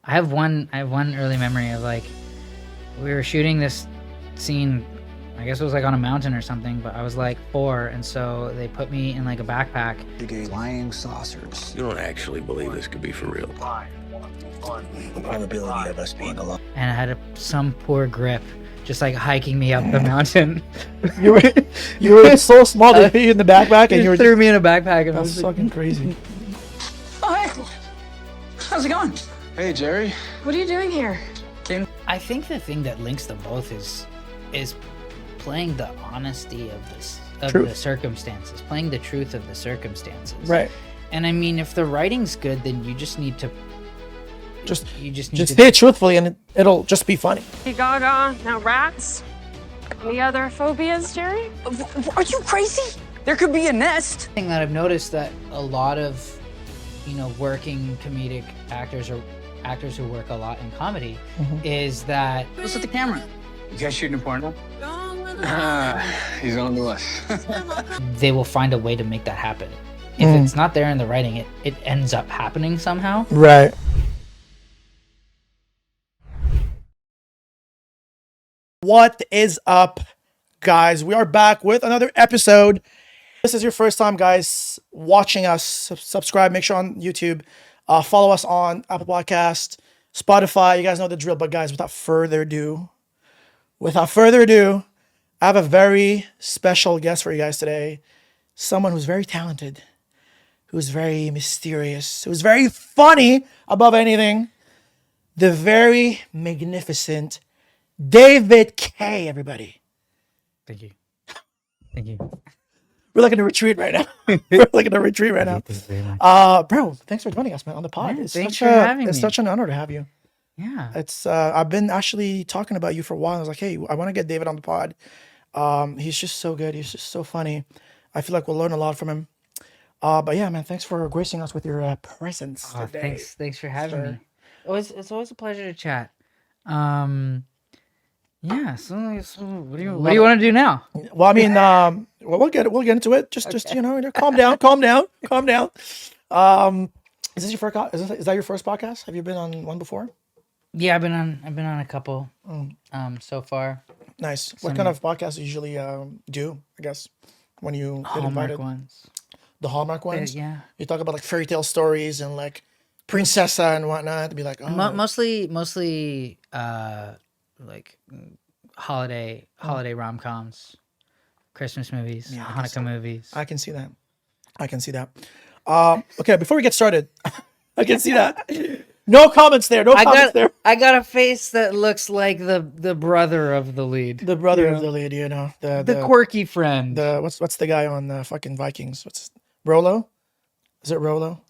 I have one early memory of like we were shooting this scene. I guess it was like on a mountain or something, but I was like 4, and so they put me in like a backpack. Flying saucers. You don't actually believe this could be for real. The probability of us being alone. And I had some poor grip just like hiking me up the mountain. You were so small they put you in the backpack and you were threw me in a backpack, and I that's was like, fucking crazy. Oh, hey. How's it going? Hey, Jerry. What are you doing here? I think the thing that links them both is playing the honesty of the Truth. circumstances, playing the truth of the circumstances. Right. And I mean, if the writing's good, then you just need to Just need say it truthfully and it'll just be funny. Hey, Gaga, now rats? Any other phobias, Jerry? Are you crazy? There could be a nest. thing that I've noticed that a lot of, working comedic actors or actors who work a lot in comedy is that What's with the camera? You guys shooting a porno? He's on to us. they will find a way to make that happen. If it's not there in the writing, it ends up happening somehow. Right. What is up, guys? We are back with another episode. This is your first time, guys, watching us. Subscribe, make sure on YouTube. Follow us on Apple Podcast, Spotify. You guys know the drill. But guys, without further ado, I have a very special guest for you guys today. Someone who's very talented, who's very mysterious, who's very funny above anything. The very magnificent David Kaye, everybody. Thank you. Thank you. We're like in a retreat right now. Bro, thanks for joining us, man, on the pod. Yeah, It's thanks such for a- having It's me. such an honor to have you. Yeah. It's I've been actually talking about you for a while. I was like, hey, I want to get David on the pod. He's just so good. He's just so funny. I feel like we'll learn a lot from him. But yeah, man, thanks for gracing us with your presence today. Thanks for having Sure. me. It's always a pleasure to chat. Yeah. So what do you want to do now? Well, I mean, we'll get into it. Just calm down. Is this your first? Is that your first podcast? Have you been on one before? Yeah, I've been on a couple. So far. Nice. What kind of podcasts do you usually do? I guess when you get Hallmark invited. ones. The Hallmark ones. Yeah. You talk about like fairy tale stories and like princessa and whatnot. To be like, oh, Mostly like holiday rom-coms, Christmas movies, Yeah, I guess Hanukkah movies. I can see that. Okay, before we get started, I can see that. No comments there. I got a face that looks like the brother of the lead. The brother of the lead, The quirky friend. the what's the guy on the fucking Vikings? What's Rolo? Is it Rolo?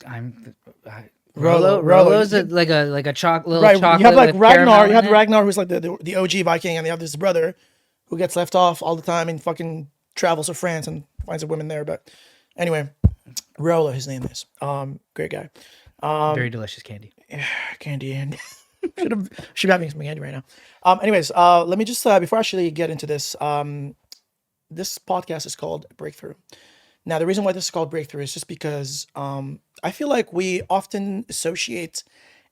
Rolo's like a chocolate. Right. Chocolate You have like with caramel Ragnar. You in have it. Ragnar, who's like the OG Viking, and you have this brother who gets left off all the time and fucking travels to France and finds a woman there. But anyway, Rolo, his name is. Great guy. Very delicious candy. Candy and should be having some candy right now. Anyways, let me just before I actually get into this, this podcast is called Breakthrough. Now, the reason why this is called Breakthrough is just because I feel like we often associate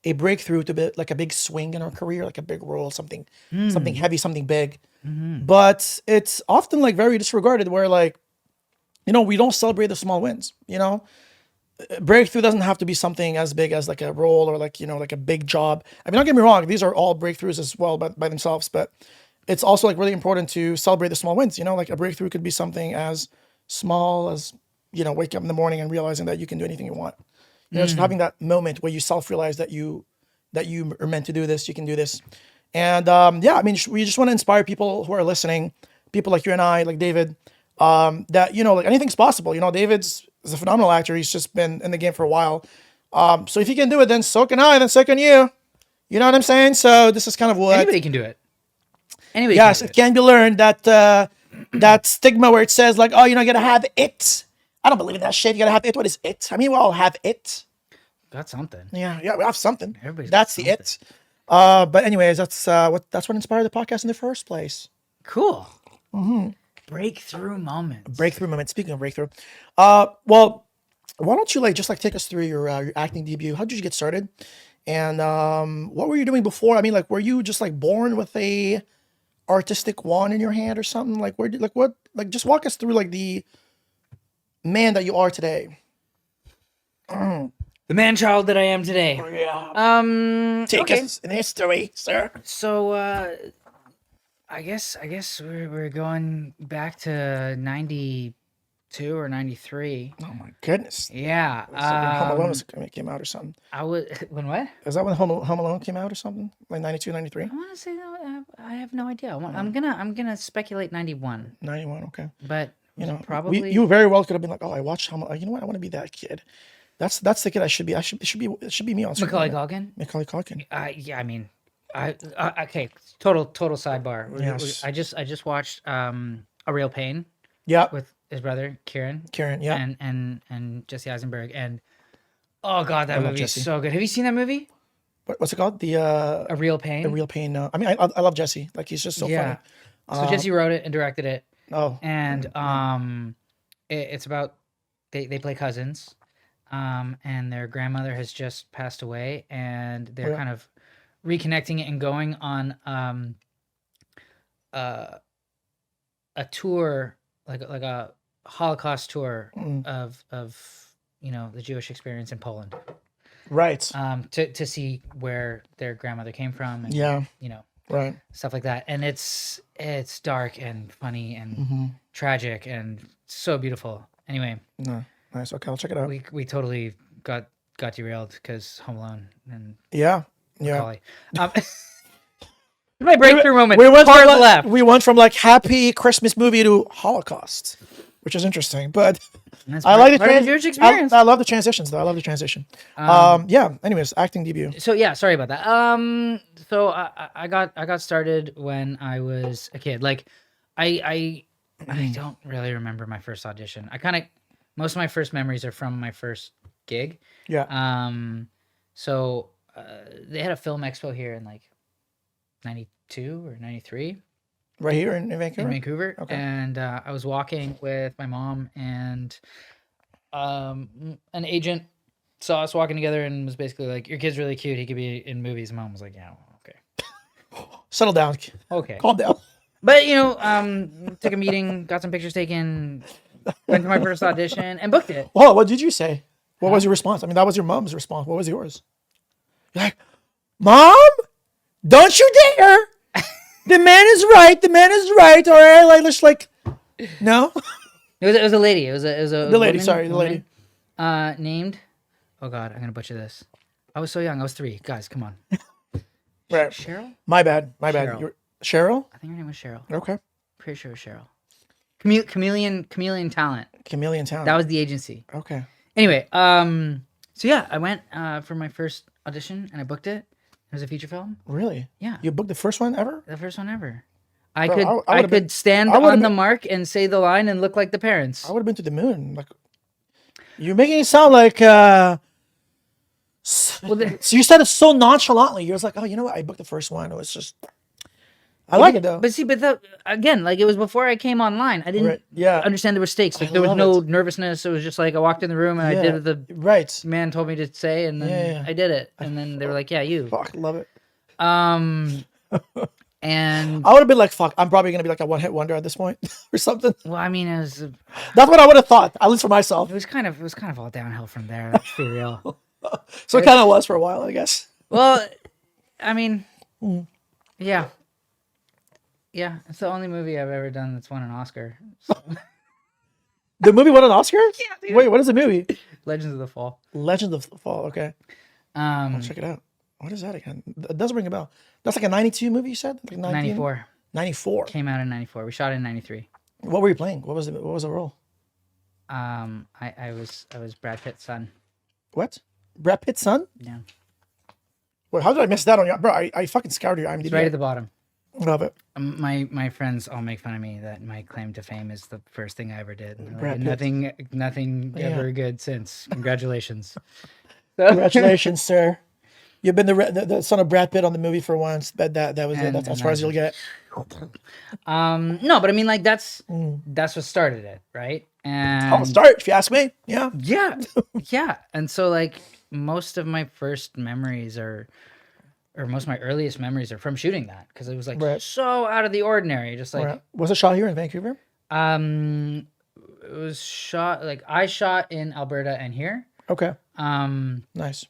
a breakthrough to be like a big swing in our career, like a big role, something heavy, something big. But it's often like very disregarded where like, we don't celebrate the small wins, Breakthrough doesn't have to be something as big as like a role or like, like a big job. I mean, don't get me wrong. These are all breakthroughs as well by themselves, but it's also like really important to celebrate the small wins, like a breakthrough could be something as small as, waking up in the morning and realizing that you can do anything you want. Just having that moment where you self-realize that you are meant to do this, you can do this. And yeah, I mean, we just want to inspire people who are listening, people like you and I, like David, that, like anything's possible. David's is a phenomenal actor. He's just been in the game for a while. So if he can do it, then so can I, then so can you. You know what I'm saying? So this is kind of what... Anybody can do it. Anybody Yes, can do it can be learned that that stigma where it says like, oh, you gotta have it. I don't believe in that shit. You gotta have it. What is it? I mean, we all have it. Got something. Yeah, we have something. Everybody's That's got the it. But anyways, that's what inspired the podcast in the first place. Cool. Breakthrough moments. Breakthrough moment. Speaking of breakthrough, well, why don't you just take us through your acting debut? How did you get started? And what were you doing before? I mean, like, were you just like born with a artistic wand in your hand or something? Like, where did like what? Like, just walk us through like the man that you are today. The man child that I am today. Yeah. Take Okay. us in history, sir. So I guess we're going back to 92 or 93. Oh my goodness. Yeah. It's like when Home Alone came out or something. I was when what? Is that when Home Alone came out or something? Like 92, 93? I want to say no. I have no idea. I'm gonna speculate 91, 91, okay. but You know, probably you very well could have been like, oh, I watched Home Alone. You know what? I want to be that kid. That's the kid I should be. It should be me on screen. Macaulay Culkin. Macaulay Culkin. Yeah, I mean, okay. Total sidebar. Yes. I just watched A Real Pain Yeah. with his brother Kieran. Yeah. And Jesse Eisenberg, and oh god, that I love movie is Jesse. so good. Have you seen that movie? What's it called? A Real Pain. The Real Pain. I mean, I love Jesse. Like, he's just so Yeah. funny. So Jesse wrote it and directed it, Oh. and it's about they play cousins, and their grandmother has just passed away, and they're Yeah. kind of reconnecting it and going on a tour, like a Holocaust tour of the Jewish experience in Poland, Right. to see where their grandmother came from, and Yeah. Right. stuff like that. And it's dark and funny and Mm-hmm. tragic and so beautiful. Anyway, No. Nice. Okay, I'll check it out. we totally got derailed because Home Alone and Yeah. Macaulay. My breakthrough moment. We went Hard from like, left. we went from like happy Christmas movie to Holocaust, which is interesting. But That's I like the part of trans- Jewish experience. I love the transitions though. I love the transition. Yeah. Anyways, acting debut. So yeah, sorry about that. So I got started when I was a kid. Like, I don't really remember my first audition. Most of my first memories are from my first gig. Yeah. So they had a film expo here in like 92 or 93 Right here in Vancouver. in Vancouver. Okay. And I was walking with my mom, and an agent saw us walking together and was basically like, your kid's really cute. He could be in movies. Mom was like, yeah, okay. Settle down. Okay. Calm down. But, took a meeting, got some pictures taken, went to my first audition and booked it. Well, what did you say? What was your response? I mean, that was your mom's response. What was yours? You're like, Mom, don't you dare. The man is right. The man is right. All right. Like, let's like, no. It was a lady. It was a The lady, woman- sorry, the lady. named, oh God, I'm going to butcher this. I was so young. I was 3. Guys, come on. Right. Cheryl? My bad. My bad. Cheryl. Cheryl? I think her name was Cheryl. Okay. Pretty sure it was Cheryl. Chameleon Talent. Chameleon Town. That was the agency. okay. Anyway, so yeah, I went for my first audition and I booked it. It was a feature film. Really? Yeah, You booked the first one ever? the first one ever. I Bro, could I would've been- could stand I would've on the been- mark and say the line and look like the parents. I would have been to the moon. Like, you're making it sound like. Well, So you said it so nonchalantly. You're just like, oh, you know what? I booked the first one. It was just. I like it though. But see, again, like it was before I came online. I didn't Right, yeah. understand there were stakes. Like I there was love no it. nervousness. It was just like I walked in the room and I Yeah, did what the right. man told me to say, and then Yeah. I did it. And then they were like, "Yeah, you." Fuck, love it. And I would have been like, fuck, I'm probably gonna be like a one-hit wonder at this point or something. well, I mean, it That's what I would have thought, at least for myself. was kind of all downhill from there. Let's be real. So it kind of was for a while, I guess. Well, I mean, Mm. yeah, it's the only movie I've ever done that's won an Oscar. The movie won an Oscar? Yeah, dude. Wait, what is the movie? Legends of the Fall. Legend of the Fall. Okay, I'll check it out. What is that again? It doesn't ring a bell. That's like a 92 movie, you said? Like 94 94. came out in 94. We shot it in 93. What were you playing? What was the role? I was Brad Pitt's son. What? Brad Pitt's son? Yeah, Wait, how did I miss that on your... Bro, I fucking scoured your IMDb. it's right at the bottom. Love it. My friends all make fun of me that my claim to fame is the first thing I ever did. And Brad like, Pitt. nothing Yeah. ever good since. Congratulations. Congratulations, sir. You've been the son of Brad Pitt on the movie for once. That was it. And- That's as and far as I- you'll get. No, but I mean, like that's Mm. what started it, right? And I'll start if you ask me. Yeah. yeah, yeah. And so like most of my first memories are, or most of my earliest memories are from shooting that because it was like Right. so out of the ordinary. Just like Right. Was it shot here in Vancouver? it was shot like I shot in Alberta and here. Okay. Um, Nice.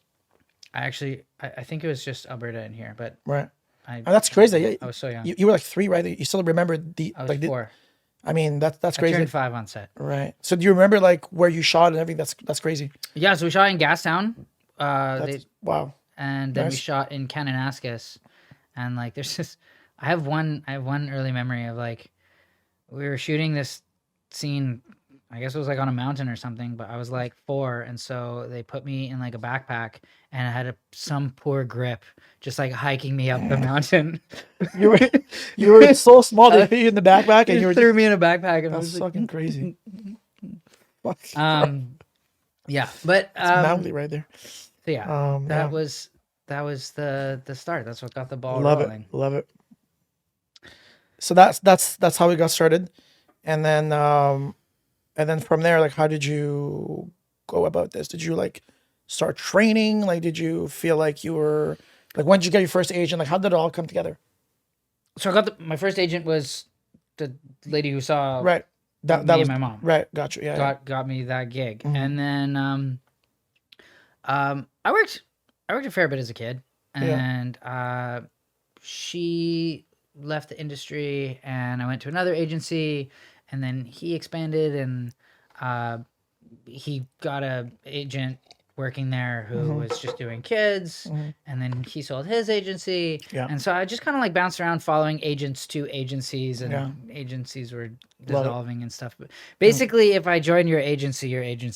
I think it was just Alberta and here, but Right. I And that's crazy. Yeah. I was so young. You were like 3, right? You still remember I was like 4. I mean, that's I crazy. turned 5 on set. Right. So do you remember like where you shot and everything? That's crazy. Yeah, so we shot in Gastown. Wow. And then we Nice. shot in Kananaskis. And like there's this I have one early memory of like we were shooting this scene, I guess it was like on a mountain or something, but I was like 4, and so they put me in like a backpack and I had some poor grip just like hiking me up the mountain. You were so small they put you in the backpack and you were threw me in a backpack and I that's was like, fucking crazy. Fuck. yeah, but Manly right there. so yeah, Yeah. that was the start. That's what got the ball Love rolling. it. Love it. So that's how we got started. And then from there, like how did you go about this? Did you like start training? Like did you feel like you were like when did you get your first agent? Like how did it all come together? So I got my first agent was the lady who saw Right. That me was and my mom. right. Got you. Yeah. Yeah. Got me that gig, Mhm. and then I worked a fair bit as a kid, and she left the industry, and I went to another agency, and then he expanded, and he got a agent working there who was just doing kids, and then he sold his agency, Yeah. and so I just kind of like bounced around following agents to agencies, and Yeah. agencies were Love it. dissolving and stuff. But basically, if I join your agency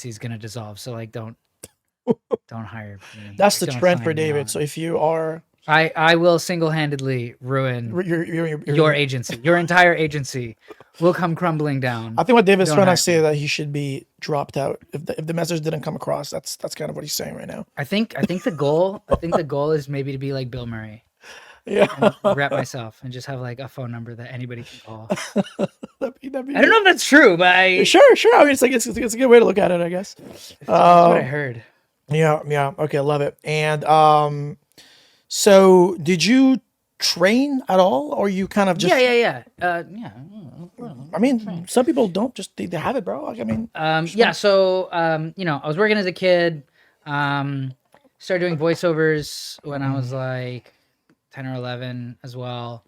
is gonna dissolve. So like, don't hire me. That's the Don't trend sign for me David. on. So if you are I will single-handedly ruin you're your agency. Your entire agency will come crumbling down. I think what David's Don't trying hire to say that he should be dropped out if the message didn't come across. That's kind of what he's saying right now. I think the goal is maybe to be like Bill Murray. Yeah. Rep myself and just have like a phone number that anybody can call. That'd be I don't know if that's true, but Sure. I mean, it's like it's a good way to look at it, I guess. that's what I heard. Yeah. Okay, love it. And so did you train at all, or you kind of just? Yeah. I mean, some people don't just they have it, bro. Like, I mean, Yeah. So, I was working as a kid. Started doing voiceovers when I was like 10 or 11 as well.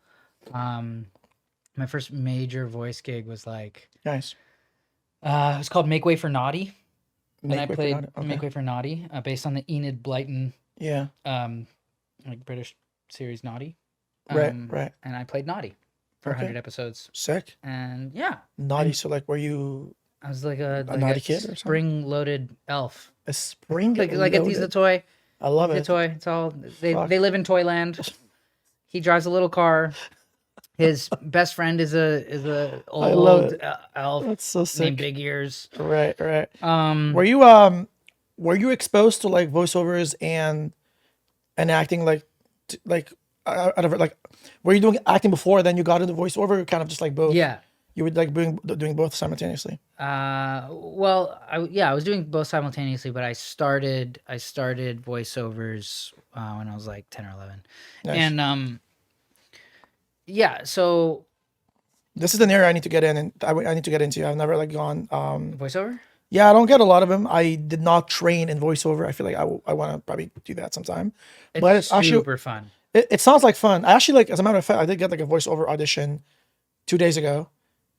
My first major voice gig was like, nice. it was called Make Way for Naughty. And I Make Way for played Naughty, okay. Make Way for Naughty, based on the Enid Blyton, Yeah. like British series Naughty. Right. And I played Naughty for Okay. 100 episodes. Sick. And yeah, Naughty. So like, were you I was like a naughty kid or something? spring-loaded elf. a spring? Like Ethy's the toy. I love The it. toy. It's all they Fuck. live in Toyland. He drives a little car. His best friend is a love old it. elf That's so named sick. Big Ears. Right. Um, Were you exposed to like voiceovers and acting like out of it, like were you doing acting before then you got into voiceover, or kind of just like both? yeah. You were like doing both simultaneously. Well, I was doing both simultaneously, but I started voiceovers when I was like 10 or 11, Nice. and yeah. So This is an area I need to get in, and I need to get into. I've never like gone. voiceover. Yeah, I don't get a lot of them. I did not train in voiceover. I feel like I want to probably do that sometime. But it's actually super fun. it sounds like fun. I actually like, as a matter of fact, I did get like a voiceover audition 2 days ago,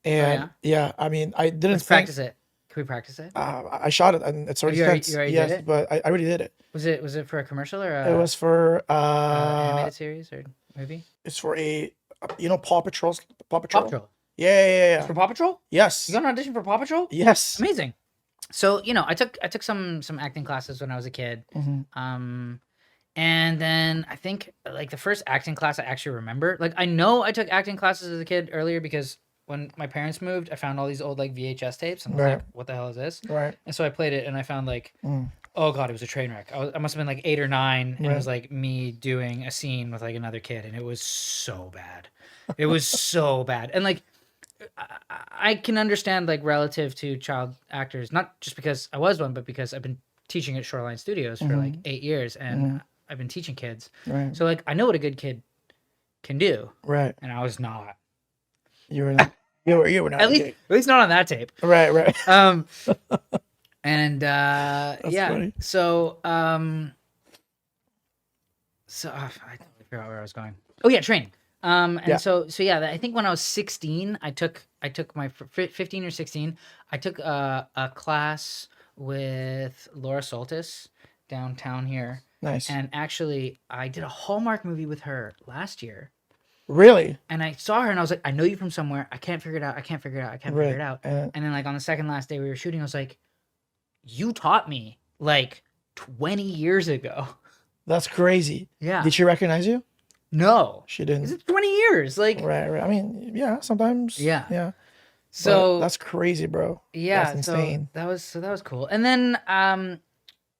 and yeah, I mean, I didn't Let's practice it. Can we practice it? I shot it and it's already You already- sent. you already Yes, did it? but I already did it. Was it for a commercial or It was for animated series or movie? it's for a Paw Patrol. Paw Patrol. Yeah. For Paw Patrol? Yes. You got an audition for Paw Patrol? Yes. Amazing. So I took some acting classes when I was a kid. Mhm. And then I think like the first acting class I actually remember, like I know I took acting classes as a kid earlier because when my parents moved, I found all these old like VHS tapes and I was Right. like, what the hell is this? Right. And so I played it and I found like, Mm. oh god, it was a train wreck. I must have been like 8 or 9, and it Right. was like me doing a scene with like another kid, and it was so bad. It was so bad, and like I can understand like relative to child actors, not just because I was one, but because I've been teaching at Shoreline Studios for like 8 years, and I've been teaching kids. Right. So like I know what a good kid can do, Right. and I was not. You were not. You were not. At least not on that tape. Right. Right. And yeah. funny. So I totally forgot where I was going. Oh yeah, training. And Yeah. so yeah, I think when I was 16, I took my 15 or 16. I took a class with Laura Soltis downtown here, Nice. and actually I did a Hallmark movie with her last year. Really? And I saw her and I was like, I know you from somewhere. I can't figure it out. I can't figure it out. And then like on the second last day we were shooting, I was like, you taught me like 20 years ago. That's crazy. Yeah. Did she recognize you? No. She didn't. It's 20 years. Like, Right. Right. I mean, yeah. Sometimes. Yeah. Yeah. so But that's crazy, bro. yeah, That's insane. so that was cool. And then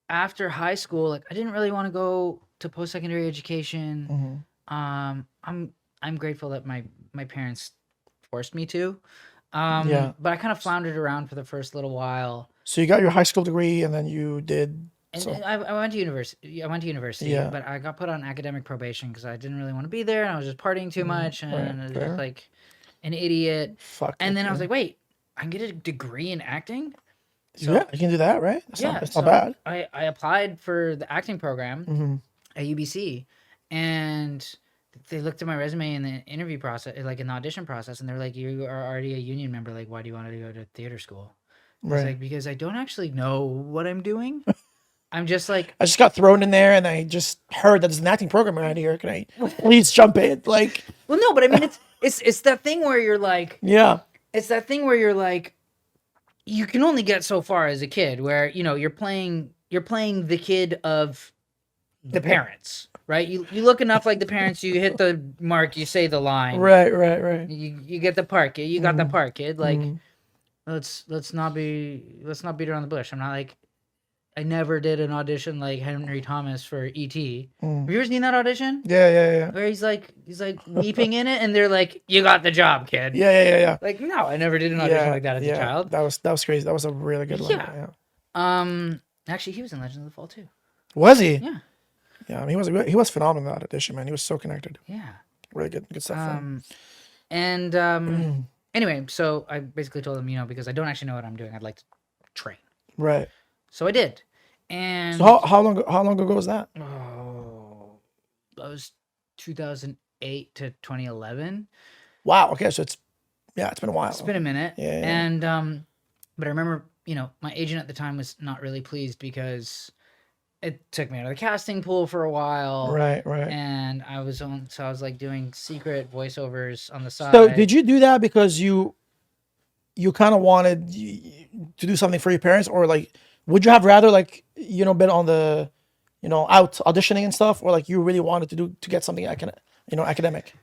after high school, like I didn't really want to go to post-secondary education. Mm-hmm. I'm grateful that my parents forced me to. Yeah. But I kind of floundered around for the first little while. So you got your high school degree, and then you did. And So, I went to university. I went to university, Yeah. but I got put on academic probation because I didn't really want to be there, and I was just partying too much, and right, I was fair. just like an idiot. fuck. And then I was okay. like, wait, I can get a degree in acting. So yeah, you can do that, right? That's yeah, not, that's so not bad. I applied for the acting program Mm-hmm. at UBC, and they looked at my resume in the interview process, like in the audition process, and they were like, "You are already a union member. Like, why do you want to go to theater school?" I was Right. like, "Because I don't actually know what I'm doing. I'm just like." I just got thrown in there, and I just heard that there's an acting program around here. Can I please jump in? Like, Well, no, but I mean, it's that thing where you're like, yeah, you can only get so far as a kid, where you're playing the kid of the parents, right? You look enough like the parents, you hit the mark, you say the line, right. you get the part, kid. You got the part, kid. Like, Mhm. let's not beat around the bush. I'm not like, I never did an audition like Henry Thomas for E.T. Have you ever seen that audition? Yeah. Where he's like weeping in it, and they're like, "You got the job, kid." Yeah. Like, no, I never did an audition like that as a child. That was crazy. That was a really good one. Yeah. Yeah. Actually, he was in Legends of the Fall too. Was he? Yeah. Yeah. I mean, he was phenomenal in that audition, man. He was so connected. Yeah. Really good stuff. And anyway, so I basically told him, because I don't actually know what I'm doing, I'd like to train. Right. So I did. And So how long ago was that? that was 2008 to 2011. Wow. Okay. So it's been a while. It's been a minute. Yeah. And but I remember, my agent at the time was not really pleased because it took me out of the casting pool for a while. Right. And I was like doing secret voiceovers on the side. So did you do that because you kind of wanted to do something for your parents, or like would you have rather like been on the out auditioning and stuff, or like you really wanted to get something academic?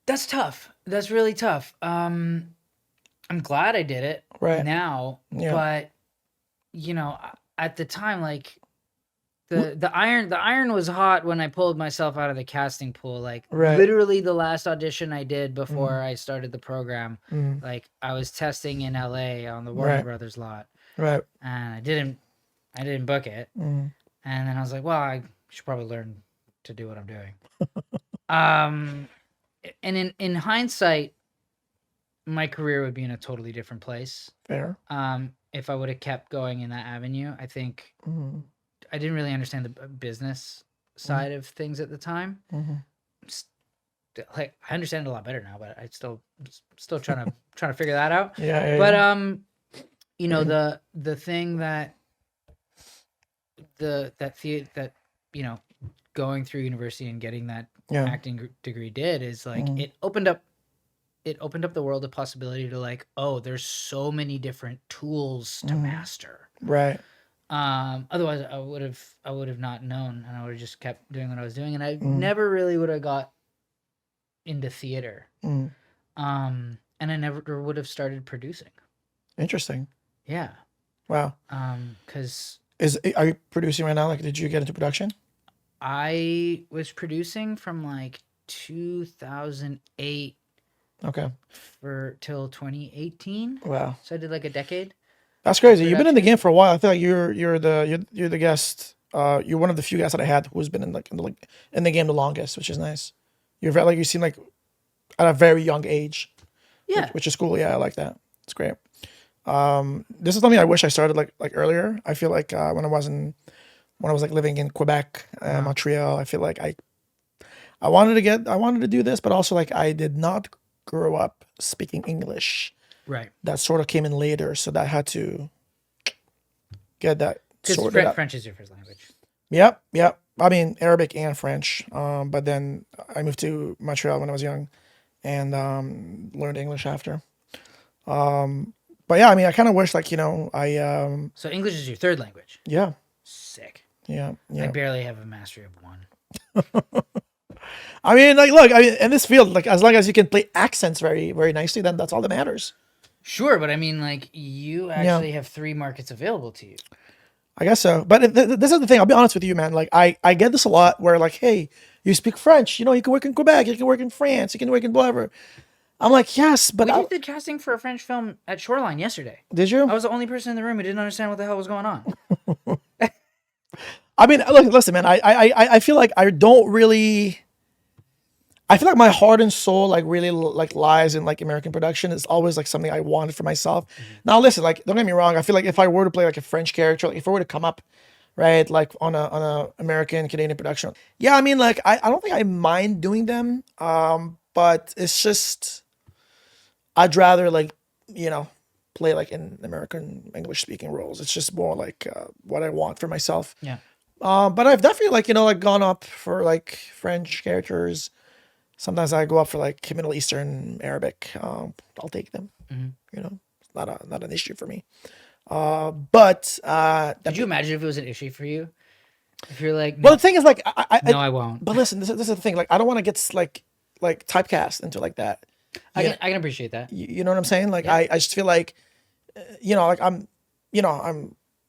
That's tough. That's really tough. I'm glad I did it Right. now, Yeah. but at the time, like the iron was hot when I pulled myself out of the casting pool. Like Right. literally the last audition I did before I started the program, Mhm. like I was testing in LA on the Warner Right. Brothers lot, Right. and I didn't book it. Mhm. And then I was like, well, I should probably learn to do what I'm doing. And in hindsight, my career would be in a totally different place. Fair. If I would have kept going in that avenue. I think Mhm. I didn't really understand the business side of things at the time. Mhm. Like, I understand it a lot better now, but I still trying to figure that out. Yeah. But the thing that going through university and getting that Yeah. acting degree did is like Mhm. it opened up the world of possibility to like, oh, there's so many different tools to master. Right. Otherwise I would have not known, and I would have just kept doing what I was doing, and I never really would have got into theater. Mm. And I never would have started producing. Interesting. Yeah. Wow. Because Are you producing right now? Like, did you get into production? I was producing from like 2008 Okay. for till 2018. Wow. So I did like a decade. That's crazy. You've been in the Production. game for a while. I feel like you're the guest. You're one of the few guys that I had who's been in in the game the longest, which is nice. You're very, like, you seem like at a very young age. Yeah. Which is cool. Yeah, I like that. It's great. This is something I wish I started like earlier. I feel like when I was like living in Quebec, Montreal, I feel like I wanted to do this, but also like I did not grow up speaking English. Right. That sort of came in later, so that I had to get that Because sorted out. French is your first language. Yep. I mean, Arabic and French. But then I moved to Montreal when I was young, and learned English after. But yeah, I mean, I kind of wish, like, So English is your third language. yeah, Sick. yeah. I barely have a mastery of one. I mean, like, look, in this field, like, as long as you can play accents very, very nicely, then that's all that matters. Sure, but I mean, like, you actually have 3 markets available to you. I guess so. But this is the thing. I'll be honest with you, man. Like, I get this a lot where, like, hey, you speak French. You can work in Quebec. You can work in France. You can work in whatever. I'm like, yes, but We did the casting for a French film at Shoreline yesterday. did you? I was the only person in the room who didn't understand what the hell was going on. I mean, look, listen, man. I feel like I don't really. I feel like my heart and soul, like, really, like, lies in, like, American production. It's always, like, something I wanted for myself. Now, listen, like, don't get me wrong. I feel like if I were to play, like, a French character, like, if I were to come up, right, like, on a American Canadian production, yeah, I mean, like, I don't think I mind doing them. But it's just, I'd rather, like, play, like, in American English speaking roles. It's just more like what I want for myself. Yeah. But I've definitely, like, like, gone up for, like, French characters. Sometimes I go up for, like, Middle Eastern, Arabic. I'll take them. It's not an issue for me. But Could you imagine if it was an issue for you? If you're like, no, well, the thing is, like, no, I won't. But listen, this is the thing. Like, I don't want to get like typecast into like that. I can appreciate that. You know what I'm saying? Like, I just feel like, like I'm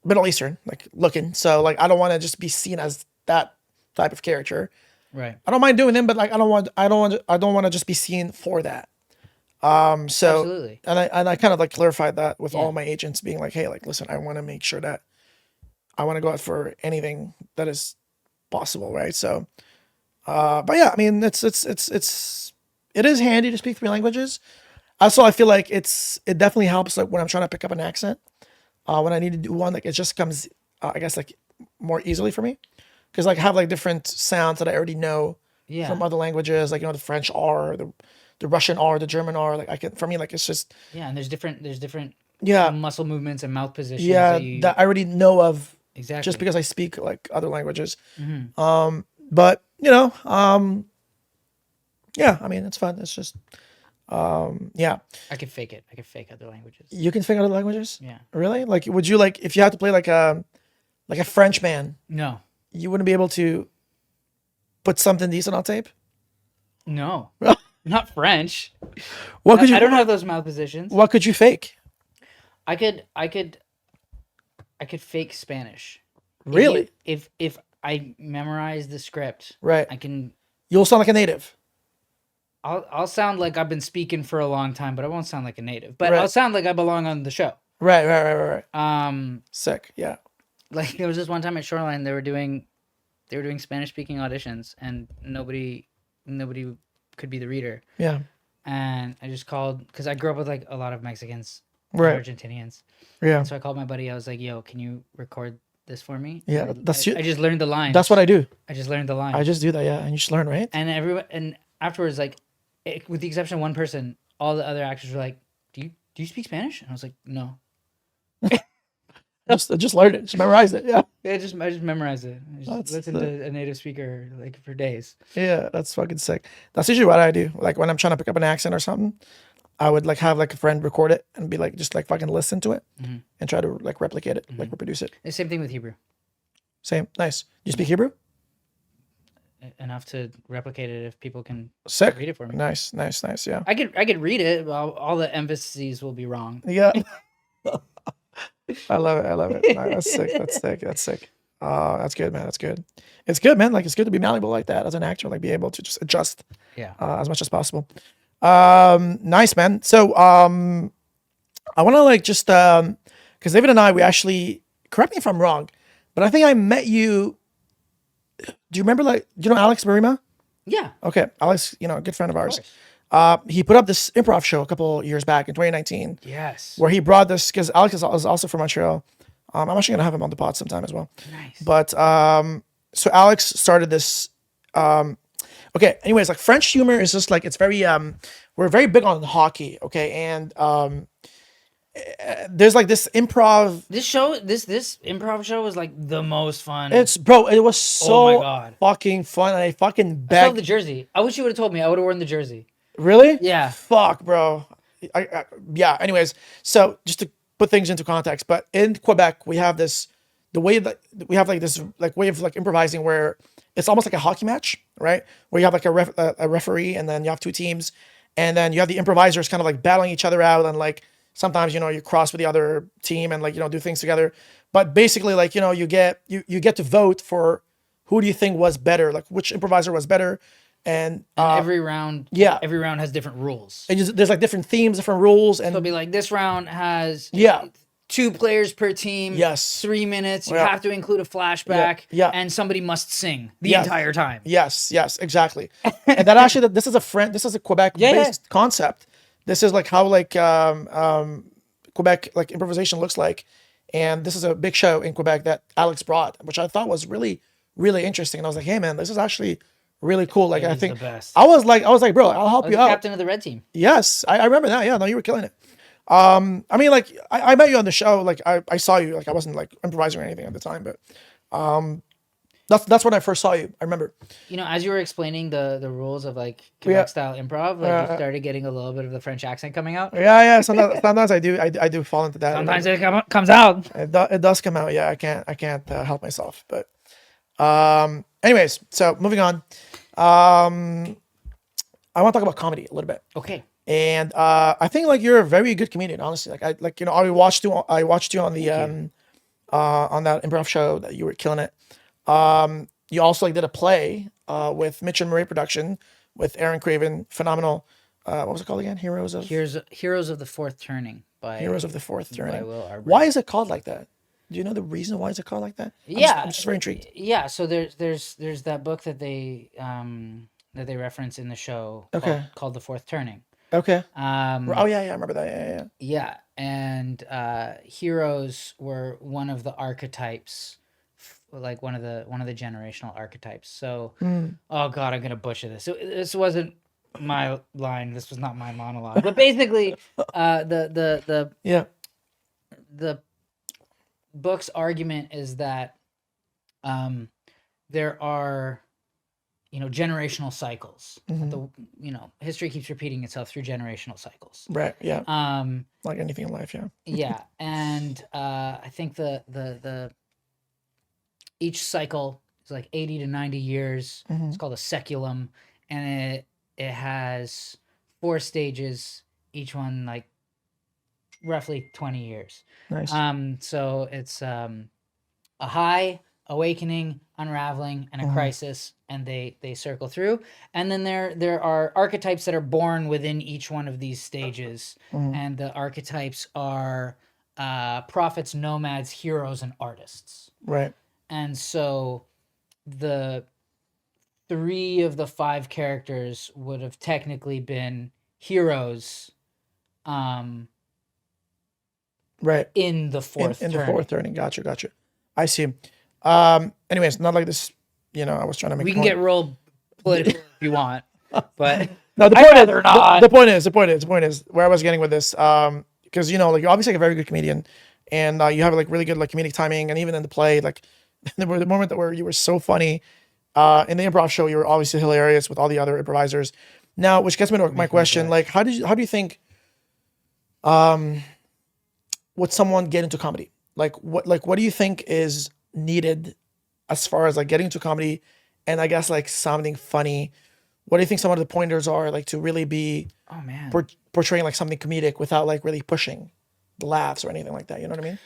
Middle Eastern, like, looking. So, like, I don't want to just be seen as that type of character. Right. I don't mind doing them, but, like, I don't want to just be seen for that. So Absolutely. and I kind of, like, clarified that with all my agents, being like, hey, like, listen, I want to make sure that I want to go out for anything that is possible, right? So, but yeah, I mean, it is handy to speak 3 languages. Also, I feel like it definitely helps, like, when I'm trying to pick up an accent. When I need to do one, like, it just comes, I guess, like, more easily for me. Because, like, I have, like, different sounds that I already know from other languages, like, the French R, the Russian R, the German R. Like, for me, like, it's just, Yeah, and there's different yeah, muscle movements and mouth positions. yeah, that I already know of exactly. just because I speak, like, other languages. Mm-hmm. But yeah, I mean, it's fun. It's just, yeah. I could fake it. I could fake other languages. You can figure out other languages? Yeah. Really? Like, would you, like, if you had to play like a French man, No. you wouldn't be able to put something decent on tape? No. Not French. What could you? I don't have those mouth positions. What could you fake? I could fake Spanish. Really? If I memorize the script, Right. I can. You'll sound like a native. I'll sound like I've been speaking for a long time, but I won't sound like a native. But Right. I'll sound like I belong on the show. Right. Um, Sick. Yeah. like there was this one time at Shoreline, they were doing Spanish speaking auditions, and nobody could be the reader. Yeah. And I just called because I grew up with like a lot of Mexicans, and Right. Argentinians. Yeah. And so I called my buddy. I was like, "Yo, can you record this for me?" Yeah. And That's you. I just learned the line. That's what I do. I just learned the line. I just do that. Yeah. And you just learn, right? And afterwards, like, with the exception of one person, all the other actors were like, "Do you speak Spanish?" And I was like, "No." Just learn it. Just memorize it. Yeah. Yeah, I just memorized it. I just That's listened to a native speaker like for days. Yeah, that's fucking sick. That's usually what I do. Like, when I'm trying to pick up an accent or something, I would, like, have, like, a friend record it and be like, just, like, fucking listen to it and try to, like, replicate it, like, reproduce it. The same thing with Hebrew. Same. Nice. You speak Hebrew? Enough to replicate it if people can Sick. read it for me. Nice. Yeah. I could read it. But all the emphases will be wrong. Yeah. I love it. No, that's sick. That's sick. That's good, man. That's good. It's good, man. Like, it's good to be malleable like that as an actor, like, be able to just adjust Yeah. as much as possible. Nice, man. So I want to like just because David and I, we actually, correct me if I'm wrong, but I think I met you. Do you remember, like, do you know Alex Barima? Yeah. Okay, Alex, a good friend of ours. course. He put up this improv show a couple years back in 2019. Yes. Where he brought this, because Alex is also from Montreal. I'm actually gonna have him on the pod sometime as well. Nice. But so Alex started this. Okay, anyways, like French humor is just like, it's very we're very big on hockey. Okay, and there's like this improv. This improv show was like the most fun. It was so Oh my God. fucking fun. And I fucking I still have begged. the jersey. I wish you would have told me. I would have worn the jersey. Really? Yeah. Fuck, bro. Yeah. Anyways, so just to put things into context, but in Quebec we have this, the way that we have like this like way of like improvising where it's almost like a hockey match, right? Where you have like a referee, and then you have two teams, and then you have the improvisers kind of like battling each other out, and like sometimes you cross with the other team and like do things together. But basically, like you get to vote for who do you think was better, like which improviser was better. And every round has different rules. and there's like different themes, different rules, and So it'll be like, this round has yeah, 2 players per team. Yes. 3 minutes. You Yeah. have to include a flashback. Yeah. And somebody must sing the Yes. entire time. yes, exactly. And that actually, this is a Quebec based concept. This is like how like Quebec like improvisation looks like, and this is a big show in Quebec that Alex brought, which I thought was really, really interesting. And I was like, hey man, this is actually really cool. Like, It I is think the best. I was like, bro, I'll help I was you the out. captain of the red team. Yes, I remember that. Yeah, no, you were killing it. I mean, like, I met you on the show. Like, I saw you. Like, I wasn't like improvising or anything at the time, but that's when I first saw you. I remember. As you were explaining the rules of like Quebec style improv, like you started getting a little bit of the French accent coming out. Yeah. Sometimes I do fall into that. Sometimes it comes out. It does come out. Yeah, I can't help myself. But anyways, so moving on. I want to talk about comedy a little bit. Okay. And I think like you're a very good comedian, honestly. Like I watched you on the on that improv show that you were killing it. You also like did a play with Mitch and Marie production with Aaron Craven, phenomenal. What was it called again? Heroes of the Fourth Turning by Heroes of the Fourth Turning. Will Arbor. Why is it called like that? Do you know the reation why is it called like that? I'm just very intrigued. Yeah, so there's that book that they reference in the show called The Fourth Turning. Okay. Oh yeah, I remember that. Yeah, and heroes were one of the archetypes, like one of the generational archetypes. So, oh god, I'm gonna butcher this. So, this wasn't my line. This was not my monologue. But basically, the book's argument is that there are generational cycles. History keeps repeating itself through generational cycles. Right. Yeah. Like anything in life. Yeah. Yeah, and I think the each cycle is like 80 to 90 years. It's called a seculum, and it has 4 stages, each one like roughly 20 years. Nice. So it's a high, awakening, unraveling, and a crisis, and they circle through. And then there are archetypes that are born within each one of these stages, and the archetypes are prophets, nomads, heroes, and artists. Right. And so the 3 of the 5 characters would have technically been heroes Right. in the fourth in the turn. fourth turning. Gotcha. I see. Anyways, not like this. I was trying to make. We can get real political if you want, but No, the I'd point rather not. the point is where I was getting with this. Because like you're obviously like a very good comedian, and you have like really good like comedic timing, and even in the play, like the moment where you were so funny, in the improv show, you were obviously hilarious with all the other improvisers. Now, which gets me to my question: like, how do you think, would someone get into comedy? What do you think is needed as far as like getting into comedy, and I guess like sounding funny? What do you think some of the pointers are like to really be portraying like something comedic without like really pushing the laughs or anything like that? You know what I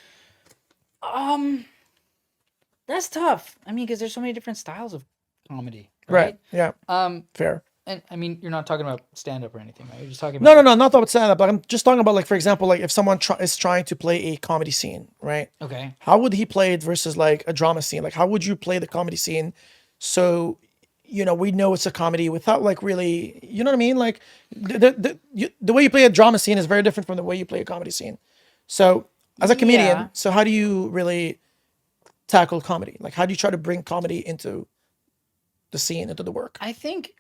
mean? That's tough. I mean, because there's so many different styles of comedy, Right. Yeah. right? Fair. And I mean, you're not talking about stand up or anything, right? You're just talking No, about. no, no, not about stand up, but I'm just talking about like, for example, like if someone is trying to play a comedy scene, right? Okay. How would he play it versus like a drama scene? Like, how would you play the comedy scene so we know it's a comedy without like really, you know what I mean? Like the way you play a drama scene is very different from the way you play a comedy scene. So as a comedian, Yeah. so how do you really tackle comedy? Like, how do you try to bring comedy into the scene, into the work? I think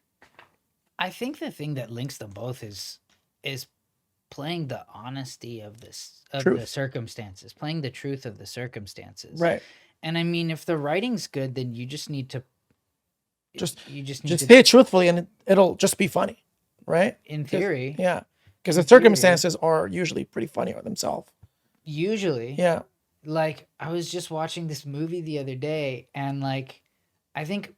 the thing that links them both is playing the honesty of the Truth. circumstances, playing the truth of the circumstances. Right. And I mean, if the writing's good, then you just need to Just you just need just to say it truthfully and it'll just be funny, right? in theory. Yeah. Because the In theory. circumstances are usually pretty funny on themselves. Usually. Yeah. Like I was just watching this movie the other day and like I think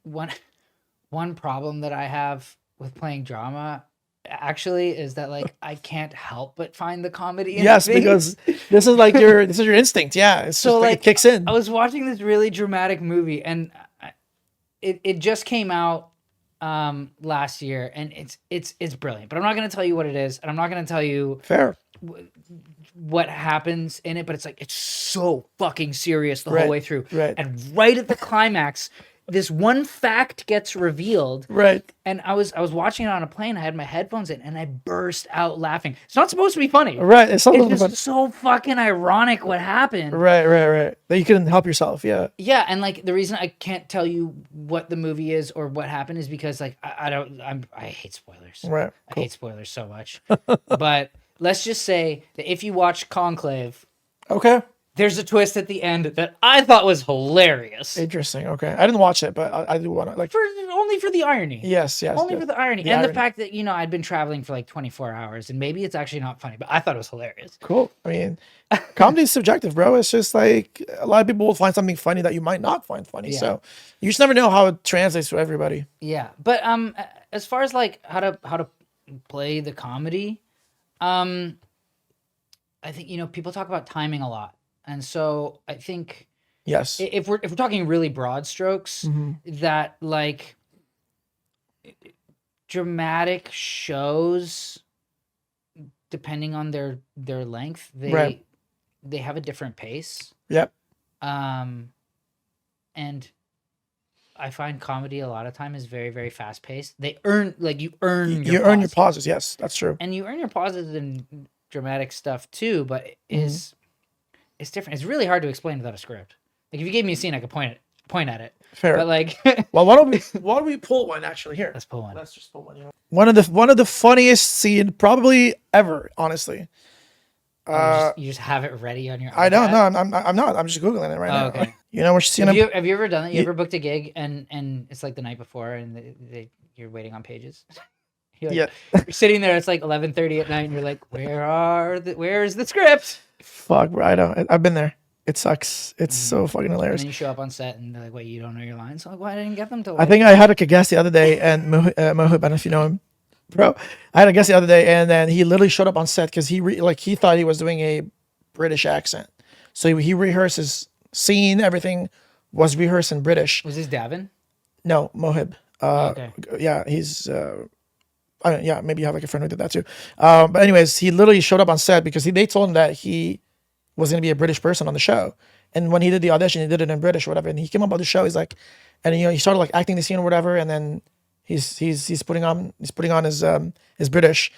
one problem that I have with playing drama actually is that like I can't help but find the comedy in Yes, things. because this is like this is your instinct. Yeah. It's So, just like like, it kicks in. I was watching this really dramatic movie and it just came out last year and it's brilliant. But I'm not going to tell you what it is and I'm not going to tell you Fair. what happens in it, but it's like it's so fucking serious the Right, whole way through. right. And right at the climax, this one fact gets revealed. Right. And I was watching it on a plane. I had my headphones in, and I burst out laughing. It's not supposed to be funny. Right. It's something It's fun. just so fucking ironic what happened. Right. That you couldn't help yourself. Yeah. Yeah, and like the reason I can't tell you what the movie is or what happened is because like I hate spoilers. Right. I hate spoilers so much. But let's just say that if you watch Conclave, Okay. there's a twist at the end that I thought was hilarious. Interesting. Okay. I didn't watch it, but I do want to like. Only for the irony. Yes. Only yes. for the irony. The And irony. the fact that, I'd been traveling for like 24 hours and maybe it's actually not funny, but I thought it was hilarious. Cool. I mean, comedy is subjective, bro. It's just like a lot of people will find something funny that you might not find funny. Yeah. So you just never know how it translates to everybody. Yeah. But as far as like how to play the comedy, I think, people talk about timing a lot. And so I think Yes. if we're talking really broad strokes, that like dramatic shows, depending on their length, Right. they have a different pace. Yep. And I find comedy a lot of time is very, very fast paced. You earn You earn your pause. pauses. Yes, that's true. And you earn your pauses in dramatic stuff too, but it's different. It's really hard to explain without a script. Like if you gave me a scene, I could point at it. Fair. But like, Well, why don't we pull one actually here? let's pull one. Let's just pull one. One of the funniest scene probably ever, honestly. You just have it ready on your. I don't iPad? know. I'm not. I'm just googling it right now. okay. We're seeing Have him. you ever done that? You Ye- ever booked a gig and it's like the night before and you're waiting on pages? You're, like, Yeah. you're sitting there. It's like 11:30 at night, and you're like, "Where is the script?" Fuck, bro. I know. I've been there. It sucks. It's so fucking And hilarious. then you show up on set, and they're like, "Wait, you don't know your lines?" So like, why didn't I get them to? I think I had like a guest the other day, and Mohib, I don't know if you know him, bro. I had a guest the other day, and then he literally showed up on set because he thought he was doing a British accent, so he rehearses scene, everything was rehearsed in British. Was this Davin? No, Mohib. Okay. Yeah, he's. Yeah, maybe you have like a friend who did that too. But anyways, he literally showed up on set because they told him that he was gonna be a British person on the show, and when he did the audition, he did it in British or whatever. And he came up on the show. He's like, and he started like acting the scene or whatever, and then he's putting on his British,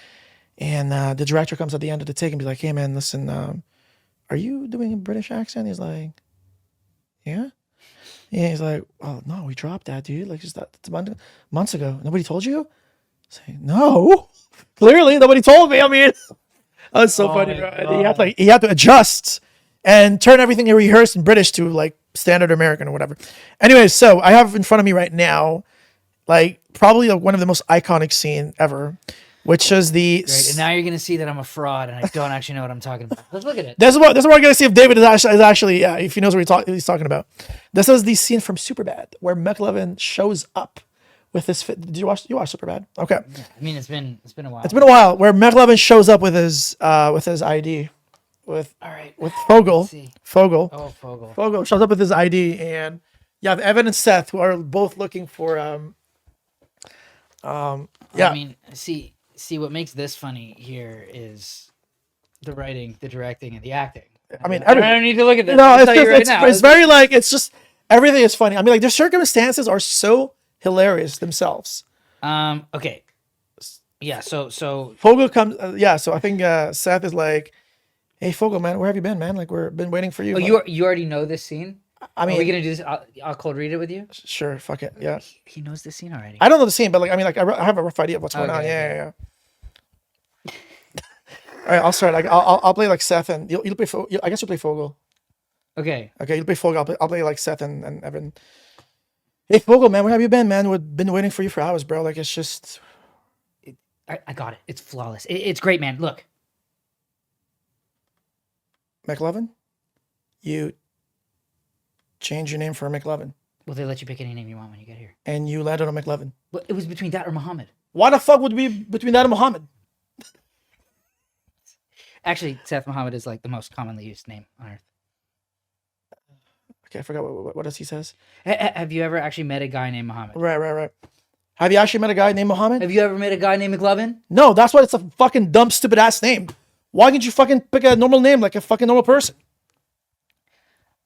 and the director comes at the end of the take and be like, "Hey man, listen, are you doing a British accent?" He's like, "Yeah." Yeah, he's like, "Oh no, we dropped that, dude. Like just that's months ago. Nobody told you?" Say, "No, clearly nobody told me." I mean, that's so funny, my bro. And he had to adjust and turn everything he rehearsed in British to like standard American or whatever. Anyways, so I have in front of me right now, like probably one of the most iconic scene ever, which is the. Great. And now you're gonna see that I'm a fraud, and I don't actually know what I'm talking about. Let's look at it. This is what we're gonna see if David is actually yeah, if he knows what he's talking about. This is the scene from Superbad where McLovin shows up with his. Did you watch Superbad? Okay, I mean, it's been a while. it's been a while where McLovin shows up with his ID, with All right. Fogel. Let's see. Fogel. Oh, Fogel. Fogel shows up with his ID, and you have Evan and Seth who are both looking for Yeah. I mean, see, what makes this funny here is the writing, the directing, and the acting. I mean, I don't need to look at this. No, I'll it's tell you just, right it's, now. it's very like, it's just, everything is funny. I mean, like, their circumstances are so hilarious themselves. Okay. Yeah. So Fogel comes, so I think Seth is like, hey, Fogel, man, where have you been, man? Like, we've been waiting for you. oh, Like, you already know this scene. I Are we mean, gonna do this? I'll cold read it with you. sure, fuck it, yeah. He knows this scene already. I don't know the scene, but like, I mean, like, I have a rough idea of what's going on. Okay, Yeah. All right, I'll start. Like, I'll play like Seth, and you'll play. I guess you'll play Fogel. Okay. Okay, you'll play Fogel. I'll play like Seth and Evan. Hey, Fogel, man, where have you been, man? We've been waiting for you for hours, bro. Like, it's just. I got it. It's flawless. It's great, man. Look. McLovin, you change your name for McLovin, Well, they let you pick any name you want when you get here. and you landed on McLovin. Well, it was between that or Muhammad. Why the fuck would it be between that and Muhammad? Actually, Seth Muhammad is like the most commonly used name on earth. Okay, I forgot what else he says. Have you ever actually met a guy named Muhammad? Right. Have you actually met a guy named Muhammad? Have you ever met a guy named McLovin? No, that's why it's a fucking dumb, stupid ass name. Why can't you fucking pick a normal name like a fucking normal person?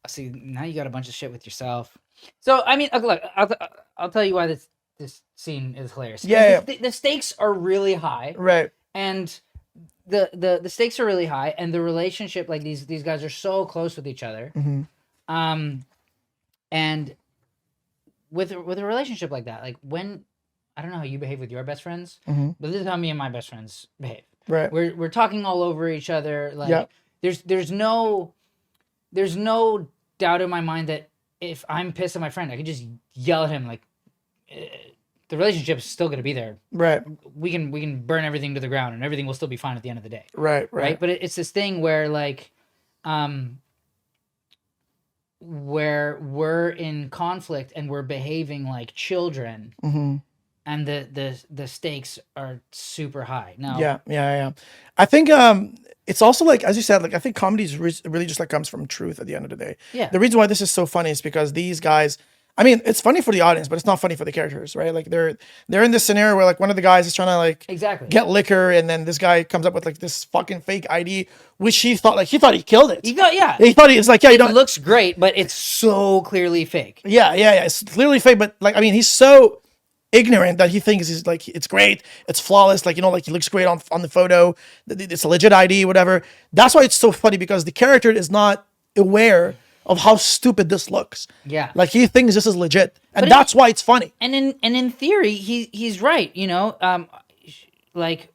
See, now you got a bunch of shit with yourself. So, I mean, look, I'll tell you why this scene is hilarious. Yeah. The stakes are really high. Right. And the stakes are really high, and the relationship, like these guys are so close with each other. Mm-hmm. And with a relationship like that, like when I don't know how you behave with your best friends, Mm-hmm. but this is how me and my best friends behave. Right. We're talking all over each other. Like Yeah. there's no doubt in my mind that if I'm pissed at my friend, I can just yell at him. Like the relationship is still going to be there. Right. We can burn everything to the ground, and everything will still be fine at the end of the day. Right. Right. But it's this thing where like, where we're in conflict and we're behaving like children, Mm-hmm. and the stakes are super high. Now, Yeah. I think it's also like, as you said, like I think comedy is really just like comes from truth at the end of the day. Yeah. The reason why this is so funny is because these guys, I mean, it's funny for the audience, but it's not funny for the characters, right? Like they're in this scenario where like one of the guys is trying to like exactly. get liquor, and then this guy comes up with like this fucking fake ID, which he thought he killed it. He thought, yeah. He thought it's like, yeah, you It don't looks great, but it's so clearly fake. Yeah. It's clearly fake, but like, I mean, he's so ignorant that he thinks he's like, it's great, it's flawless, like, you know, like he looks great on the photo, it's a legit ID, whatever. That's why it's so funny, because the character is not aware of how stupid this looks. Yeah. Like he thinks this is legit, and But that's why it's funny. And in theory, he's right. You know, like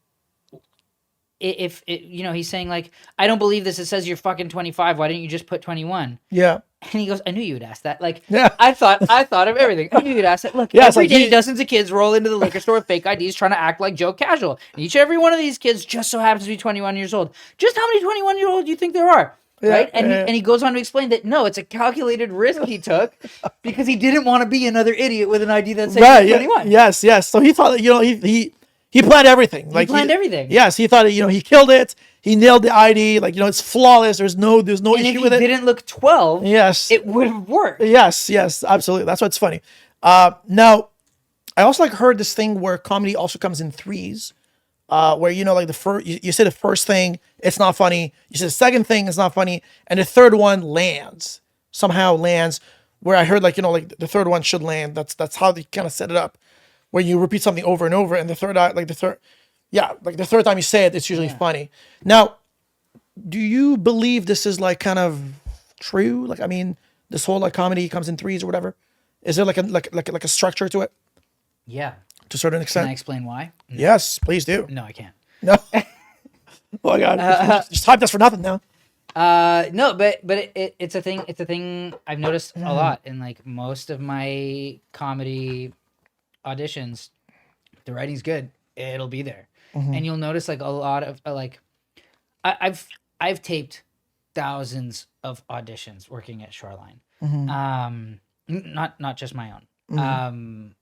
if you know, he's saying like, I don't believe this. It says you're fucking 25. Why didn't you just put 21? Yeah. And he goes, I knew you would ask that. Like, Yeah. I thought of everything. I knew you'd ask that. Look, Yeah, it's every like day he- dozens of kids roll into the liquor store with fake IDs trying to act like Joe Casual. And each and every one of these kids just so happens to be 21 years old. Just how many 21-year-olds do you think there are? Right? And he goes on to explain that no, it's a calculated risk he took because he didn't want to be another idiot with an ID that said Right. he's 21. Yes. So he thought that, you know, he planned everything. Like planned everything. Yes, he thought, you know, he killed it. He nailed the ID. Like, you know, it's flawless. There's no And if issue he with it. didn't look 12, Yes. it would have worked. Yes, absolutely. That's what's funny. Now, I also like heard this thing where comedy also comes in threes, where, you know, like the first, you say the first thing, it's not funny. You say the second thing, it's not funny, and the third one somehow lands. Where I heard, like, you know, like the third one should land. That's how they kind of set it up, where you repeat something over and over, and the third time you say it, it's usually funny. Now, do you believe this is like kind of true? Like, I mean, this whole like comedy comes in threes or whatever. Is there like a structure to it Yeah. to a certain Can extent? I explain why? Yes, please do. No, I can't. No. Oh my God, just hyped us for nothing now. No, but it's a thing. It's a thing I've noticed a lot in like most of my comedy auditions. The writing's good. It'll be there, and you'll notice like a lot of like, I've taped thousands of auditions working at Shoreline. Not just my own.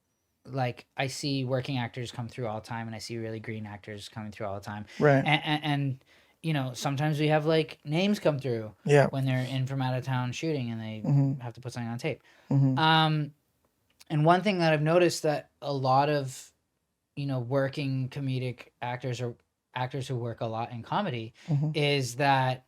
Like I see working actors come through all the time, and I see really green actors coming through all the time. Right. And you know, sometimes we have like names come through Yeah. when they're in from out of town shooting, and they have to put something on tape. Mm-hmm. And one thing that I've noticed that a lot of, working comedic actors or actors who work a lot in comedy Mm-hmm. is that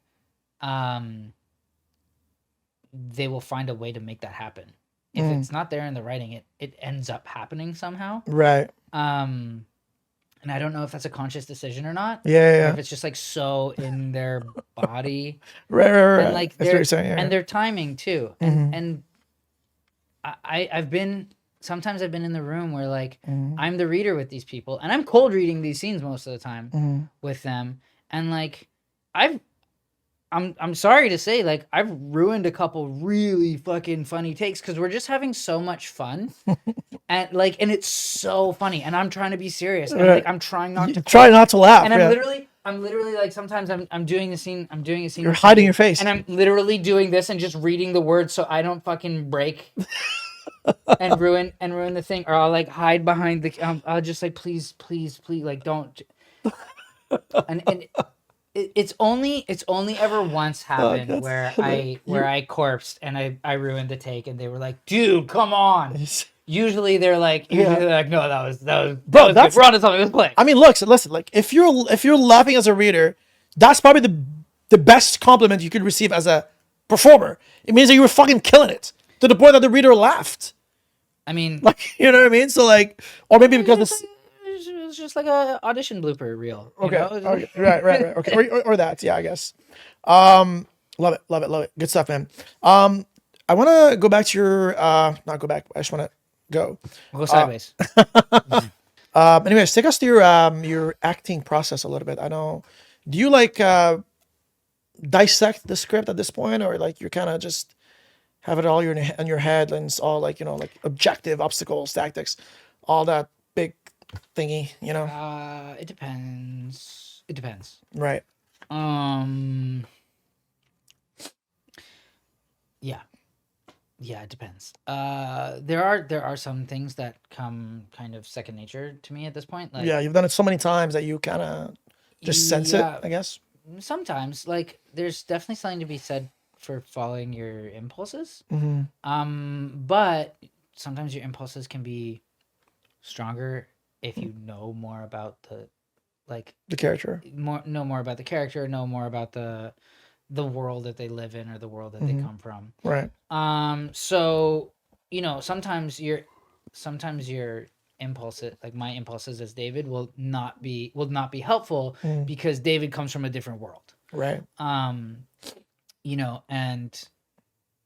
they will find a way to make that happen. If it's not there in the writing, it ends up happening somehow. Right. And I don't know if that's a conscious decision or not. Yeah, yeah, Or yeah. if it's just like so in their body. Right, right, right. And like That's what their you're saying. Yeah. and their timing too. And I've been sometimes I've been in the room where like I'm the reader with these people and I'm cold reading these scenes most of the time with them. And like I'm sorry to say, like, I've ruined a couple really fucking funny takes because we're just having so much fun, and it's so funny, and I'm trying to be serious, and like I'm trying not to try not to laugh, and yeah. I'm literally like sometimes I'm doing a scene, You're hiding your face, and I'm literally doing this and just reading the words so I don't fucking break and ruin the thing, or I'll like hide behind the I'll just like please like don't, and. It's only ever once happened where I corpsed and I ruined the take and they were like, dude, come on. Usually they're like, no, that was bro. That's good. We're on to something. Let's play. I mean, listen. Like, if you're laughing as a reader, that's probably the best compliment you could receive as a performer. It means that you were fucking killing it to the point that the reader laughed. I mean, like, you know what I mean? So like, or maybe because this. It's just like a audition blooper reel. Okay. Okay. Right. Okay. Or that. Yeah, I guess. Love it. Good stuff, man. I want to go back to your. Not go back. I just want to go. We'll go sideways. Anyways, take us to your acting process a little bit. I know. Do you like dissect the script at this point, or like you're kind of just have it all in your head and it's all like like objective, obstacles, tactics, all that big thingy, It depends. Right. Yeah, it depends. There are some things that come kind of second nature to me at this point. Like, yeah, you've done it so many times that you kind of just sense it, I guess. Sometimes, like, there's definitely something to be said for following your impulses. But sometimes your impulses can be stronger if you know more about the character, know more about the character, know more about the world that they live in or the world that they come from. Right. So sometimes your impulses, like my impulses as David, will not be helpful because David comes from a different world. Right. And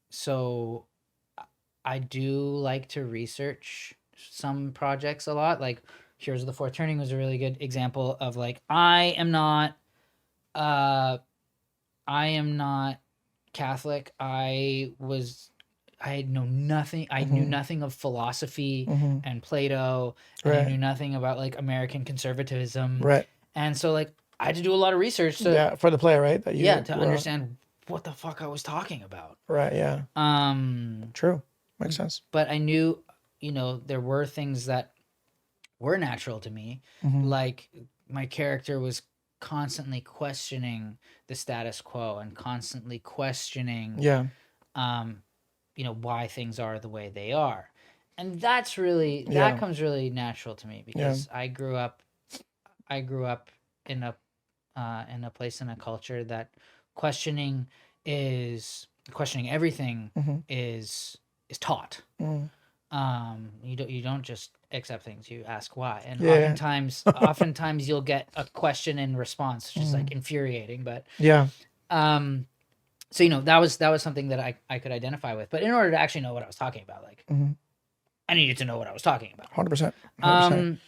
so I do like to research some projects a lot. Like Heroes of the Fourth Turning was a really good example of like I am not Catholic. I know nothing. I knew nothing of philosophy and Plato. And I knew nothing about like American conservatism. Right. And so like I had to do a lot of research for the play, right? To understand what the fuck I was talking about. Right. Yeah. True. Makes sense. But I knew, there were things that were natural to me. Like my character was constantly questioning the status quo and constantly questioning why things are the way they are. And that comes really natural to me because I grew up in a place, in a culture that questioning everything is taught. You don't just accept things, you ask why. And oftentimes you'll get a question in response, which is like infuriating, but so that was something that I could identify with. But in order to actually know what I was talking about, like I needed to know what I was talking about. 100%.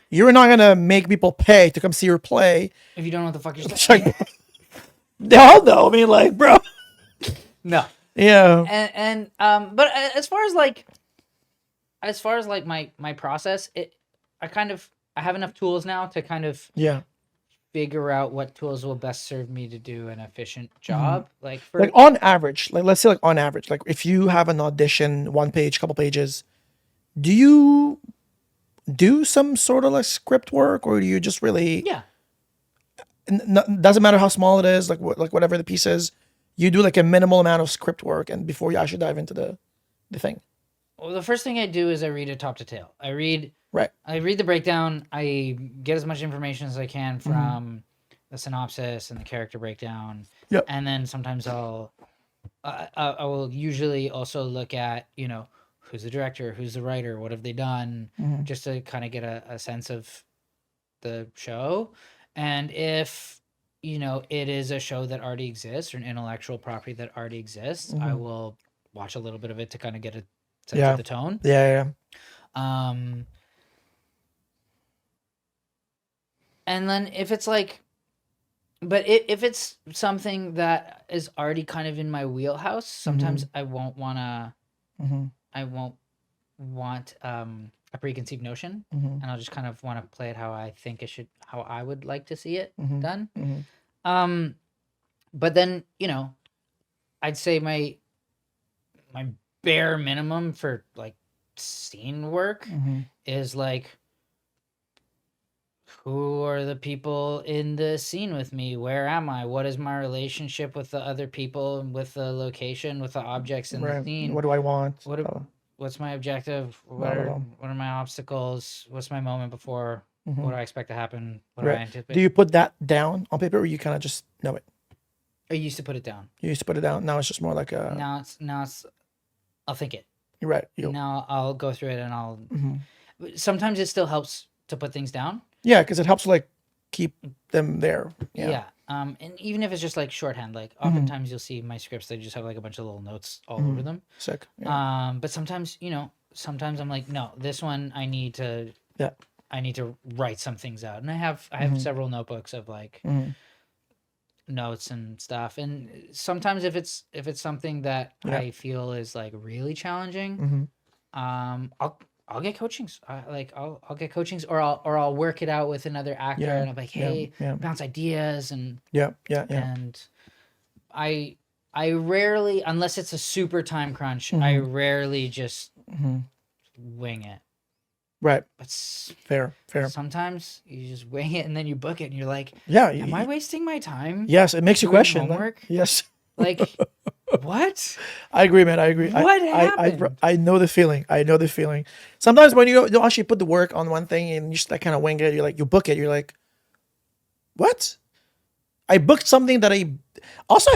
You're not gonna make people pay to come see your play if you don't know what the fuck you're saying. Hell no. I mean, like, bro. No. Yeah. And but as far as like my process, I have enough tools now to kind of figure out what tools will best serve me to do an efficient job. Like on average, like let's say like on average, like if you have an audition, 1 page, couple pages, do you do some sort of like script work, or do you just really doesn't matter how small it is, like whatever the piece is, you do like a minimal amount of script work and before you actually dive into the thing? Well, the first thing I do is I read it top to tail. I read Right. the breakdown. I get as much information as I can Mm-hmm. from the synopsis and the character breakdown. Yep. And then sometimes I will usually also look at, who's the director, who's the writer, what have they done, Mm-hmm. just to kind of get a sense of the show. And if, it is a show that already exists or an intellectual property that already exists, I will watch a little bit of it to kind of get a sense Yeah. of the tone. Yeah. And then if it's like, but if it's something that is already kind of in my wheelhouse, sometimes I won't wanna, Mm-hmm. I won't want a preconceived notion, Mm-hmm. and I'll just kind of want to play it how I think it should, how I would like to see it Mm-hmm. done. Mm-hmm. But then I'd say my bare minimum for like scene work Mm-hmm. is like, who are the people in the scene with me? Where am I? What is my relationship with the other people and with the location, with the objects in the Right. scene? What do I want? What's my objective? Blah, What blah, are blah. what are my obstacles? What's my moment before? Mhm. What do I expect to happen? What do I Right. anticipate? Do you put that down on paper, or you kind of just know it? I used to put it down. You used to put it down. Now it's just more like a. Now it's I'll think it. You're right. Now I'll go through it and I'll. Mhm. Sometimes it still helps to put things down. Yeah, because it helps like keep them there. Yeah. And even if it's just like shorthand, like oftentimes you'll see my scripts, they just have like a bunch of little notes all over them. Sick. Yeah. But sometimes, sometimes I'm like, no, this one I need to Yeah. write some things out. And I have several notebooks of like Mhm. notes and stuff. And sometimes if it's something that Yeah. I feel is like really challenging, Mhm. I'll get coachings. I'll get coachings, or I'll work it out with another actor, Yeah, and I'm like, yeah, hey, yeah. bounce ideas, and Yeah. and I rarely, unless it's a super time crunch, I rarely just Mhm. wing it. Right. But Fair. sometimes you just wing it and then you book it, and you're like, Yeah. am I wasting my time? Yes, it makes you doing question. homework? Yes. Like, what? I agree, man. I agree. What I happened? know the feeling. I know the feeling. Sometimes when you don't actually put the work on one thing and you just like kind of wing it, you're like, you book it, you're like, what? I booked something that I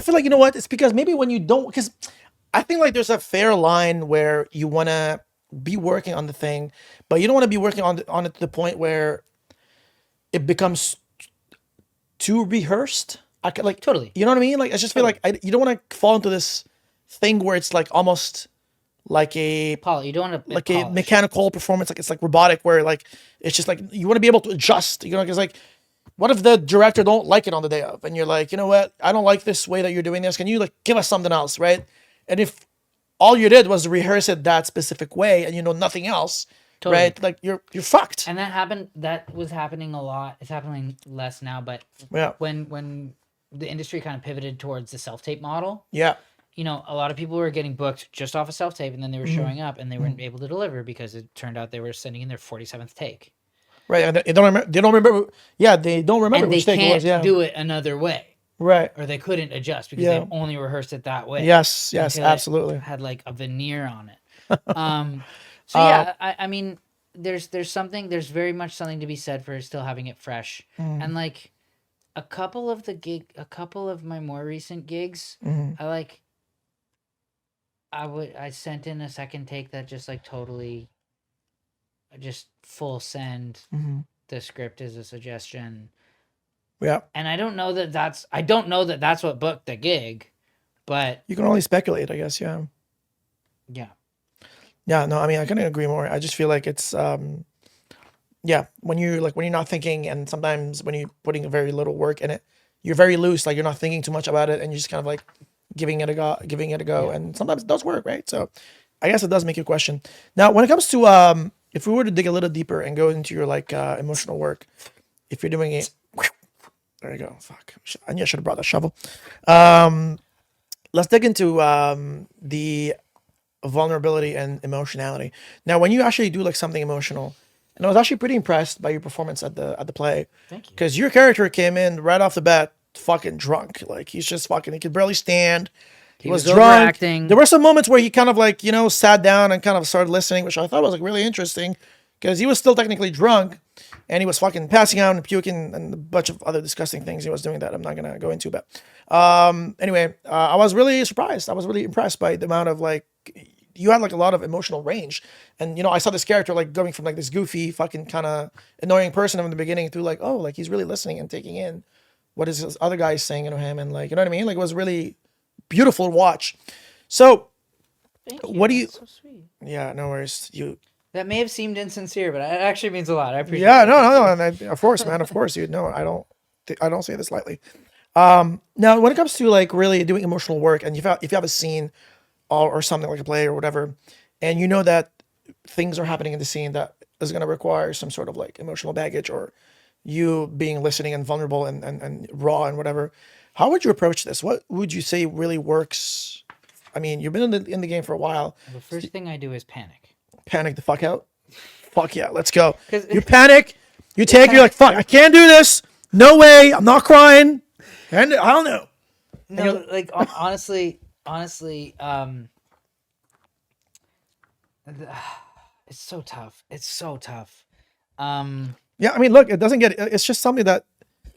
feel like, you know what? It's because maybe when you don't, because I think like there's a fair line where you want to be working on the thing, but you don't want to be working on it to the point where it becomes too rehearsed. Like Totally. you know what I mean? Like I just feel like you don't want to fall into this thing where it's like almost like a Paul, you don't want to like a mechanical performance, like it's like robotic, where like it's just like you want to be able to adjust. Because like, what if the director don't like it on the day of, and you're like, you know what, I don't like this way that you're doing this. Can you like give us something else, right? And if all you did was rehearse it that specific way, and you know nothing else, Totally. right? Like you're fucked. And that was happening a lot. It's happening less now, but Yeah. when the industry kind of pivoted towards the self-tape model, Yeah. a lot of people were getting booked just off a self-tape, and then they were showing up and they weren't able to deliver because it turned out they were sending in their 47th take. Right. And they don't remember. Yeah, they don't remember And they which take it was. can't Yeah. do it another way, Right. or they couldn't adjust because Yeah. they only rehearsed it that way. Yes. until it Absolutely. had like a veneer on it. So yeah, I mean, there's very much something to be said for still having it fresh. And like a couple of my more recent gigs, I sent in a second take that just like totally just full send the script as a suggestion. Yeah. And I don't know that that's what booked the gig, but You can only speculate, I guess. Yeah. yeah. Yeah, no, I mean, I couldn't agree more. I just feel like it's, yeah, when you're not thinking, and sometimes when you're putting very little work in it, you're very loose, like you're not thinking too much about it, and you're just kind of like giving it a go, and sometimes it does work, right? So I guess it does make you question. Now, when it comes to, if we were to dig a little deeper and go into your like emotional work, if you're doing it, there you go. Fuck, I knew I should have brought that shovel. Let's dig into the vulnerability and emotionality. Now, when you actually do like something emotional, and I was actually pretty impressed by your performance at the play. Thank you. Because your character came in right off the bat fucking drunk. Like he's just fucking, he could barely stand. He was was drunk. overacting. There were some moments where he kind of like, sat down and kind of started listening, which I thought was like really interesting because he was still technically drunk and he was fucking passing out and puking and a bunch of other disgusting things he was doing that I'm not going to go into. But anyway, I was really surprised. I was really impressed by the amount of like, you had like a lot of emotional range. And, I saw this character like going from like this goofy fucking kind of annoying person in the beginning through like, oh, like he's really listening and taking in what is this other guy saying to him. And like, you know what I mean? Like it was really beautiful to watch. So what do you, That's so sweet. yeah, no worries. That may have seemed insincere, but it actually means a lot. I appreciate Yeah, it. no. And of course, man, of course, I don't say this lightly. Now when it comes to like really doing emotional work and if you have a scene or something like a play or whatever, and you know that things are happening in the scene that is going to require some sort of like emotional baggage or you being listening and vulnerable and raw and whatever, how would you approach this? What would you say really works? I mean, you've been in the game for a while. The first thing I do is panic. Panic the fuck out. Fuck yeah, let's go. 'Cause- You panic. You're like, fuck, I can't do this. No way. I'm not crying. And I don't know. No, like honestly, it's so tough. It's so tough. Yeah, I mean, look, it doesn't get. It's just something that.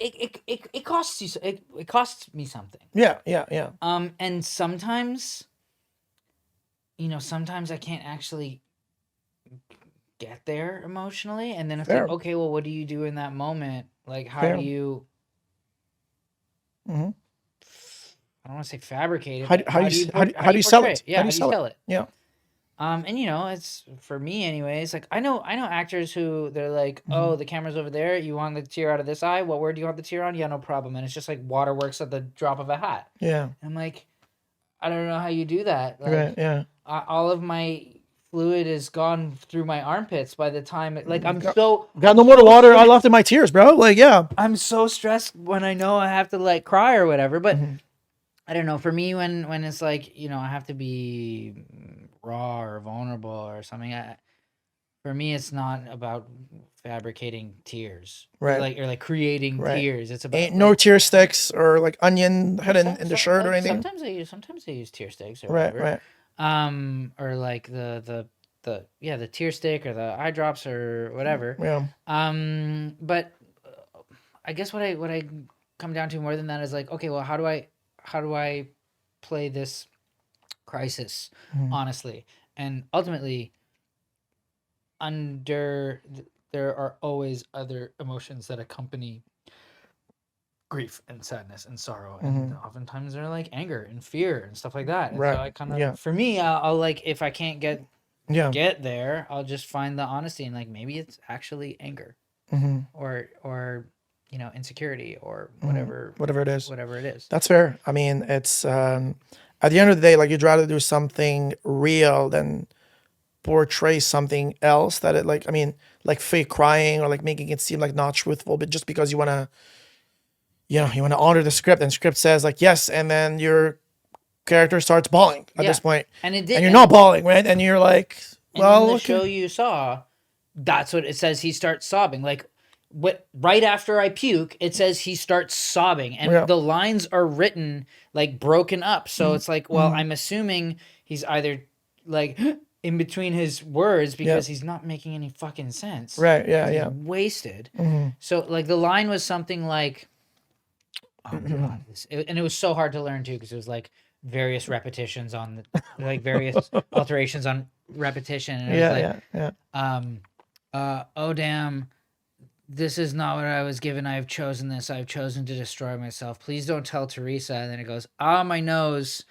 It costs you. It costs me something. Yeah. And sometimes, sometimes I can't actually get there emotionally, and then it's Fair. like, okay, well, what do you do in that moment? Like, how Fair. do you? Mhm. I don't want to say fabricate it. How but do you sell portray it? Yeah, how do you sell it? Yeah. And it's for me anyways, like I know actors who they're like, oh, the camera's over there, you want the tear out of this eye, what word do you want the tear on? Yeah, no problem. And it's just like waterworks at the drop of a hat. Yeah. And I'm like, I don't know how you do that. Like, Right. Yeah. all of my fluid is gone through my armpits by the time I'm Got no more water. I left in my tears, bro. Like, yeah. I'm so stressed when I know I have to like cry or whatever. But I don't know. For me, when it's like I have to be raw or vulnerable or something. For me, it's not about fabricating tears, Right. Or creating Right. tears. It's about Ain't no tear sticks or like onion hidden in the shirt or like, anything. Sometimes I use tear sticks or Right. whatever. Right. Or like the tear stick or the eye drops or whatever. Yeah. But I guess what I come down to more than that is like, okay, well, how do I play this crisis honestly? And ultimately, there are always other emotions that accompany grief and sadness and sorrow, and oftentimes they're like anger and fear and stuff like that. And Right. so I kind of, Yeah. for me, I'll like, if I can't get Yeah. there, I'll just find the honesty and like maybe it's actually anger or insecurity or whatever Whatever it is. whatever it is. That's fair. I mean, it's at the end of the day, like you'd rather do something real than portray something else that it like fake crying or like making it seem like not truthful, but just because you want to honor the script and script says like yes, and then your character starts bawling at Yeah. this point, And it did, and you're not bawling, right? And you're like, and well, in the okay. show you saw, that's what it says. He starts sobbing. Like right after I puke, it says he starts sobbing, and Yeah. the lines are written like broken up. So it's like, well, I'm assuming he's either like in between his words because he's not making any fucking sense. Right? Yeah. He's Yeah. wasted. So like the line was something like, oh god, and it was so hard to learn too because it was like various repetitions on like various alterations on repetition. And it was like, Yeah. oh damn, this is not what I was given. I have chosen this. I've chosen to destroy myself. Please don't tell Teresa. And then it goes, my nose.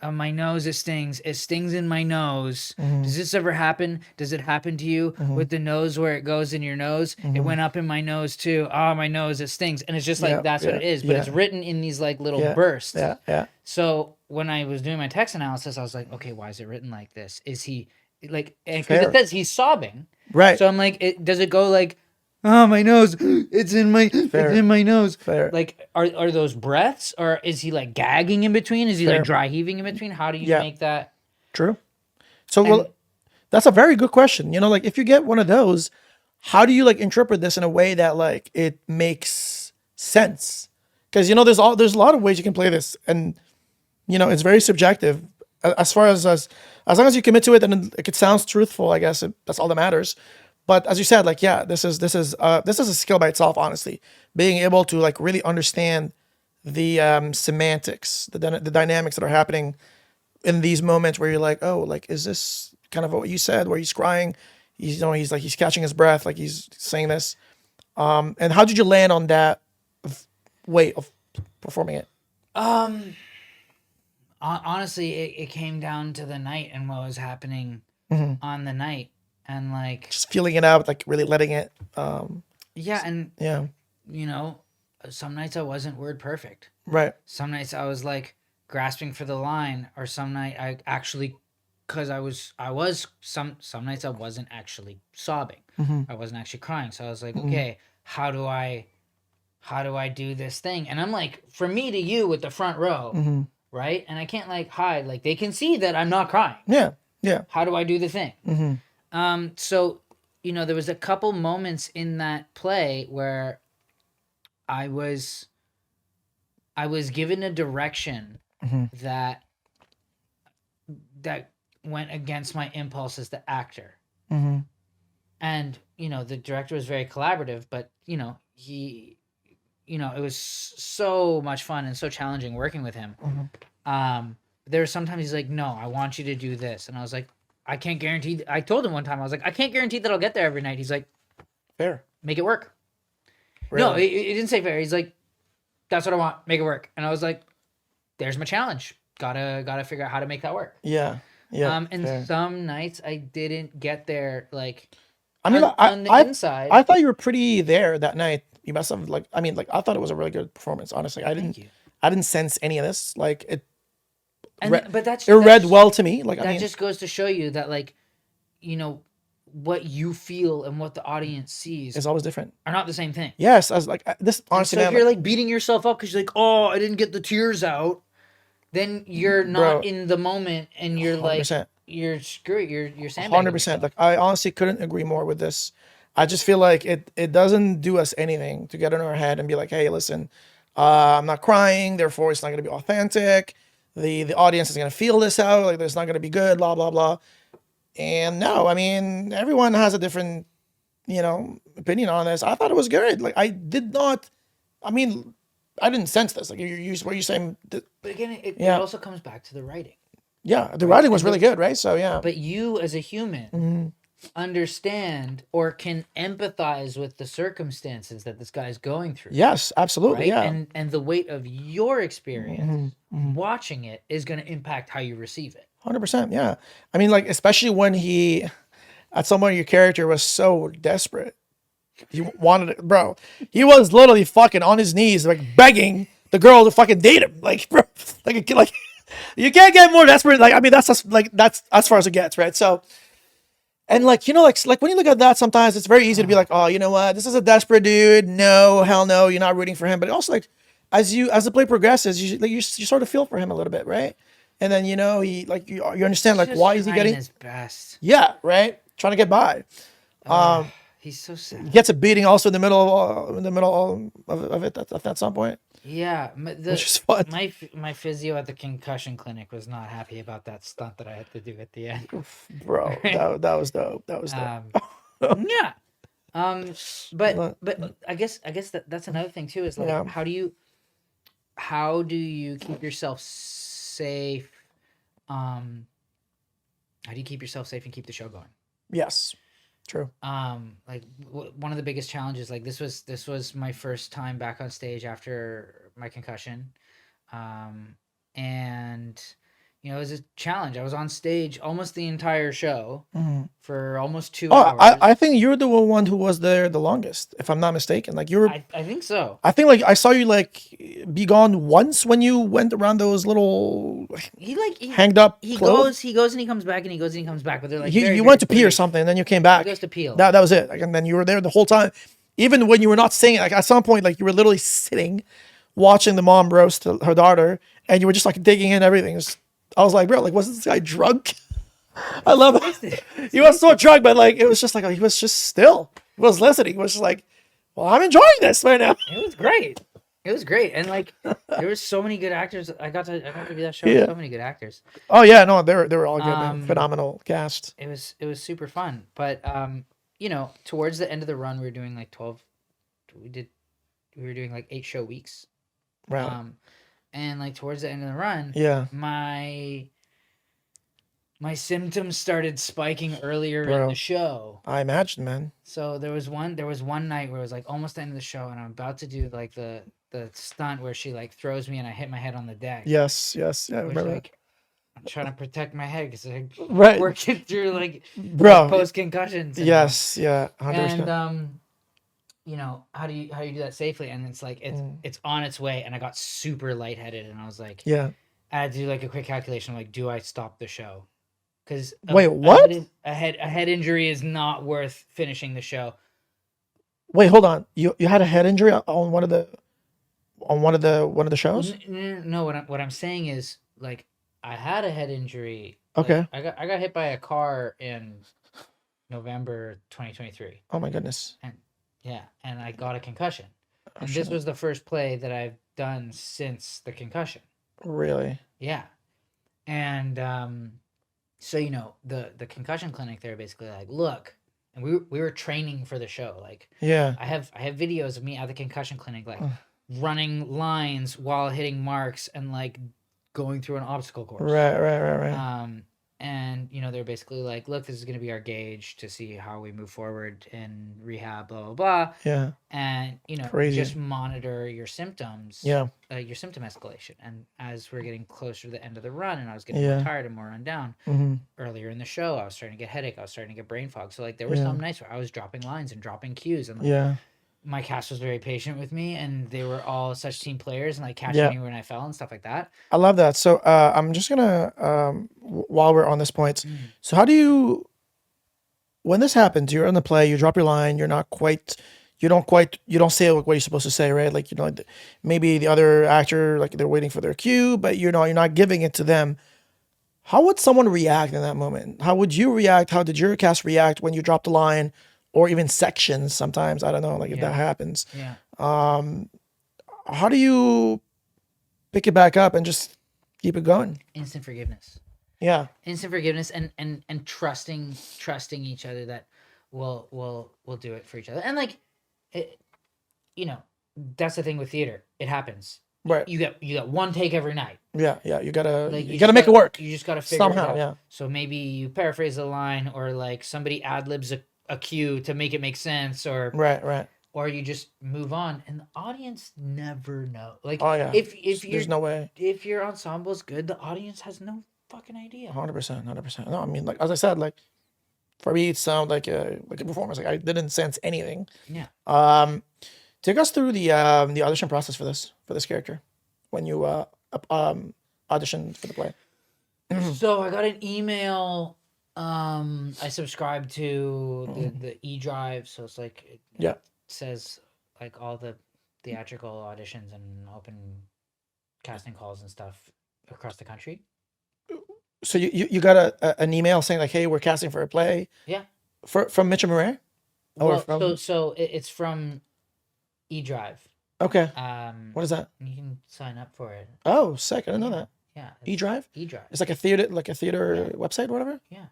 My nose, it stings. It stings in my nose. Does this ever happen? Does it happen to you with the nose where it goes in your nose? It went up in my nose too. My nose, it stings. And it's just like, that's what it is. But it's written in these like little bursts. Yeah. Yeah. So when I was doing my text analysis, I was like, okay, why is it written like this? Is he like, because Fair. it says he's sobbing. Right. So I'm like, does it go like, my nose, it's in my nose. Fair. Like, are those breaths, or is he like gagging in between? Is he Fair. like dry heaving in between? How do you Yeah. make that? True. So, well, that's a very good question. Like if you get one of those, how do you like interpret this in a way that like it makes sense? Because there's a lot of ways you can play this, and it's very subjective. As far as long as you commit to it and it sounds truthful, I guess that's all that matters. But as you said, like, yeah, this is a skill by itself, honestly. Being able to like really understand the semantics, the dynamics that are happening in these moments where you're like, oh, like, is this kind of what you said, where he's crying, he's catching his breath, like he's saying this. And how did you land on that way of performing it? Honestly, it came down to the night and what was happening on the night, and like Just feeling it out, like really letting it. yeah, and Yeah. some nights I wasn't word perfect. Right. Some nights I was like grasping for the line, or some night I actually, because some nights I wasn't actually sobbing. I wasn't actually crying. So I was like, okay, how do I do this thing? And I'm like, from me to you with the front row, right? And I can't like hide, like they can see that I'm not crying. Yeah. Yeah. How do I do the thing? So, there was a couple moments in that play where I was given a direction that went against my impulse as the actor. And, the director was very collaborative, but, he, it was so much fun and so challenging working with him. There were sometimes he's like, no, I want you to do this. And I was like, I can't guarantee. I told him one time, I was like, I can't guarantee that I'll get there every night. He's like, Fair. make it work. Really? No, he didn't say fair. He's like, that's what I want. Make it work. And I was like, there's my challenge. Gotta figure out how to make that work. Yeah. Yeah. And fair. some nights I didn't get there. Like, I mean, on the inside. I thought you were pretty there that night. You must have I thought it was a really good performance. Honestly, I didn't sense any of this. Like it. But it read well to me. Like that just goes to show you that, like, what you feel and what the audience sees it's always different. are not the same thing. Yes, I was like this. Honestly, So if man, you're like beating yourself up because you're like, oh, I didn't get the tears out, then you're not in the moment, and you're 100%. like, you're screwed. You're sandbagging 100%. Like I honestly couldn't agree more with this. I just feel like it doesn't do us anything to get in our head and be like, hey, listen, I'm not crying, therefore it's not going to be authentic. The audience is going to feel this out, like it's not going to be good, blah blah blah. And no, I mean, everyone has a different, opinion on this. I thought it was good. Like I didn't sense this. Like were you saying? But again, it also comes back to the writing. Yeah, the writing was really good, right? So yeah. But you as a human understand or can empathize with the circumstances that this guy's going through. Yes, absolutely. Right? Yeah. And the weight of your experience watching it is going to impact how you receive it. 100%. Yeah. I mean, like, especially when at some point your character was so desperate. He wanted it, bro. He was literally fucking on his knees, like begging the girl to fucking date him. Like, bro, like you can't get more desperate. Like, I mean, that's as far as it gets, right? So, and like, like when you look at that, sometimes it's very easy to be like, oh, you know what? This is a desperate dude. No, hell no. You're not rooting for him. But also, like, as the play progresses, you sort of feel for him a little bit, right? And then, you understand, like, why is he getting his best? Yeah, right. Trying to get by. He's so sad. He gets a beating also in the middle of it at some point. Yeah, Which is fun. My physio at the concussion clinic was not happy about that stunt that I had to do at the end. Bro, that was dope. That was dope. Yeah. But I guess that's another thing too, is like, Yeah. how do you keep yourself safe? How do you keep yourself safe and keep the show going? Yes, true. Like one of the biggest challenges, like this was my first time back on stage after my concussion, and it was a challenge. I was on stage almost the entire show for almost 2 hours. I think you're the one who was there the longest, if I'm not mistaken. Like I think so. I think like I saw you like be gone once when you went around those little He hanged up He clothes. goes and he comes back and he goes and he comes back. But they're like You went to pee or something, and then you came back. He goes to pee. That was it. Like, and then you were there the whole time, even when you were not singing. Like at some point, like you were literally sitting, watching the mom roast her daughter, and you were just like digging in everything. I was like, bro, like, wasn't this guy drunk? I love it. He was so drunk, but like, it was just like, he was just still. He was listening. He was just like, well, I'm enjoying this right now. It was great. It was great, and like there was so many good actors. I got to do that show Yeah. with so many good actors. Oh yeah, no, they were all good, man. Um, Phenomenal cast. It was super fun, but you know, towards the end of the run, we were doing like 12. We were doing like 8 show weeks. Right. And like towards the end of the run, Yeah. my symptoms started spiking earlier in Bro. the show. I imagine, man. So there was one night where it was like almost the end of the show, and I'm about to do like the stunt where she like throws me and I hit my head on the deck. Yes. Yeah. I Which, remember that. like, I'm trying to protect my head because I'm Right. working through like Bro. post concussions. Yes. Yeah. 100%. And you know, how do you do that safely? And it's like it's on its way, and I got super lightheaded, and I was like, Yeah. I had to do like a quick calculation, like, do I stop the show? Because Wait, what? A head injury is not worth finishing the show. Wait, hold on. You had a head injury on one of the shows? No, what I'm saying is, like, I had a head injury. Okay. Like, I got hit by a car in November 2023. Oh my goodness. And I got a concussion. And this shit. was the first play that I've done since the concussion. Really? Yeah. And so you know, the concussion clinic, they're basically like, look, and we were training for the show. Like, Yeah. I have videos of me at the concussion clinic, like running lines while hitting marks and like going through an obstacle course. Right. And you know, they're basically like, look, this is going to be our gauge to see how we move forward in rehab, blah blah blah. Yeah. And you know, Crazy. just monitor your symptoms. Yeah. Your symptom escalation. And as we're getting closer to the end of the run, and I was getting Yeah. more tired and more run down. Mm-hmm. Earlier in the show, I was starting to get headache. I was starting to get brain fog. So like, there were Yeah. some nights where I was dropping lines and dropping cues, and like, Yeah. my cast was very patient with me, and they were all such team players, and like catching Yeah. me when I fell and stuff like that. I love that. So I'm just gonna while we're on this point, so how do you, when this happens, you're in the play, you drop your line, you don't say what you're supposed to say, right? Like, you know, like maybe the other actor, like they're waiting for their cue, but you're not giving it to them. How would someone react in that moment? How would you react? How did your cast react when you dropped the line, or even sections sometimes? I don't know, like if that happens. Yeah. How do you pick it back up and just keep it going? Instant forgiveness. Yeah. Instant forgiveness, and trusting each other that we'll do it for each other. And like, you know, that's the thing with theater. It happens. Right. You get one take every night. Yeah. You gotta Like, you gotta make it work. You just gotta figure somehow. it out. Yeah. So maybe you paraphrase a line, or like somebody ad libs a cue to make it make sense, or Right. or you just move on, and the audience never know. Like, Oh yeah. if There's no way. if your ensemble is good, the audience has no fucking idea. 100%. No, I mean, like as I said, like for me, it sounded like a performance. Like I didn't sense anything. Yeah. Take us through the audition process for this character when you auditioned for the play. So I got an email. I subscribed to the eDrive, so it's like it says like all the theatrical auditions and open casting calls and stuff across the country. So you got an email saying like, hey, we're casting for a play. Yeah. From Mitchell Murray? Or Well, from so it's from eDrive. Okay. What is that? You can sign up for it. Oh, sick. I didn't know that. Yeah. eDrive? eDrive. It's like a theater website or whatever? Yeah.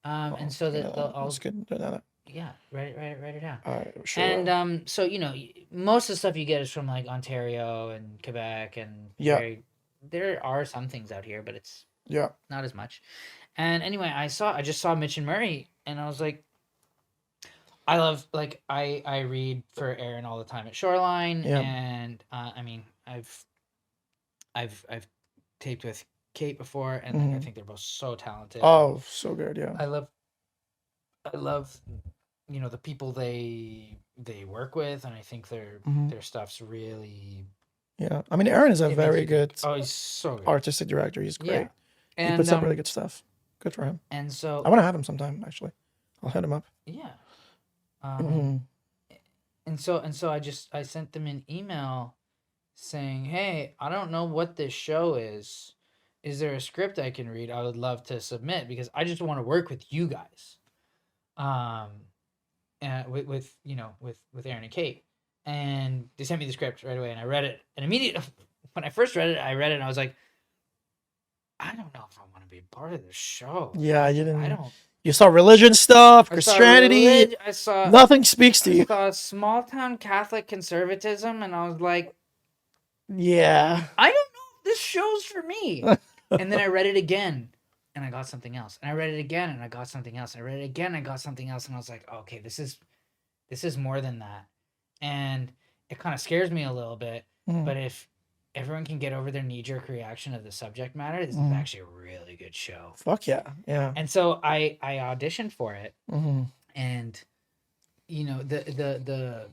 And so that I'll that's good. Didn't know that. yeah, write it down. All right, sure. And so you know, most of the stuff you get is from like Ontario and Quebec, and there are some things out here, but it's not as much. And anyway, I just saw Mitch and Murray, and I was like, I love, like, I read for Aaron all the time at Shoreline, and I mean, I've taped with Kate before, and like, I think they're both so talented. Oh, so good, yeah. I love, you know, the people they work with, and I think their stuff's really. Yeah, I mean, Aaron is a very good. Oh, he's so good. Artistic director. He's great. Yeah. And he puts up really good stuff. Good for him. And so I want to have him sometime. Actually, I'll hit him up. Yeah. And so I sent them an email saying, hey, I don't know what this show is. Is there a script I can read? I would love to submit, because I just want to work with you guys. And with Aaron and Kate. and they sent me the script right away, and I read it, and immediately when I first read it, and I was like, I don't know if I want to be part of this show. Yeah, you didn't. I don't. You saw religion stuff, I saw Christianity. I saw Nothing speaks to I you. saw small town Catholic conservatism, and I was like, Yeah. I don't know if this show's for me. And then I read it again, and I got something else. And I read it again, and I got something else. And I read it again, and I got something else. And I was like, okay, this is more than that. And it kind of scares me a little bit. But if everyone can get over their knee-jerk reaction of the subject matter, this is actually a really good show. Fuck yeah. Yeah. And so I auditioned for it, Mm-hmm. and you know the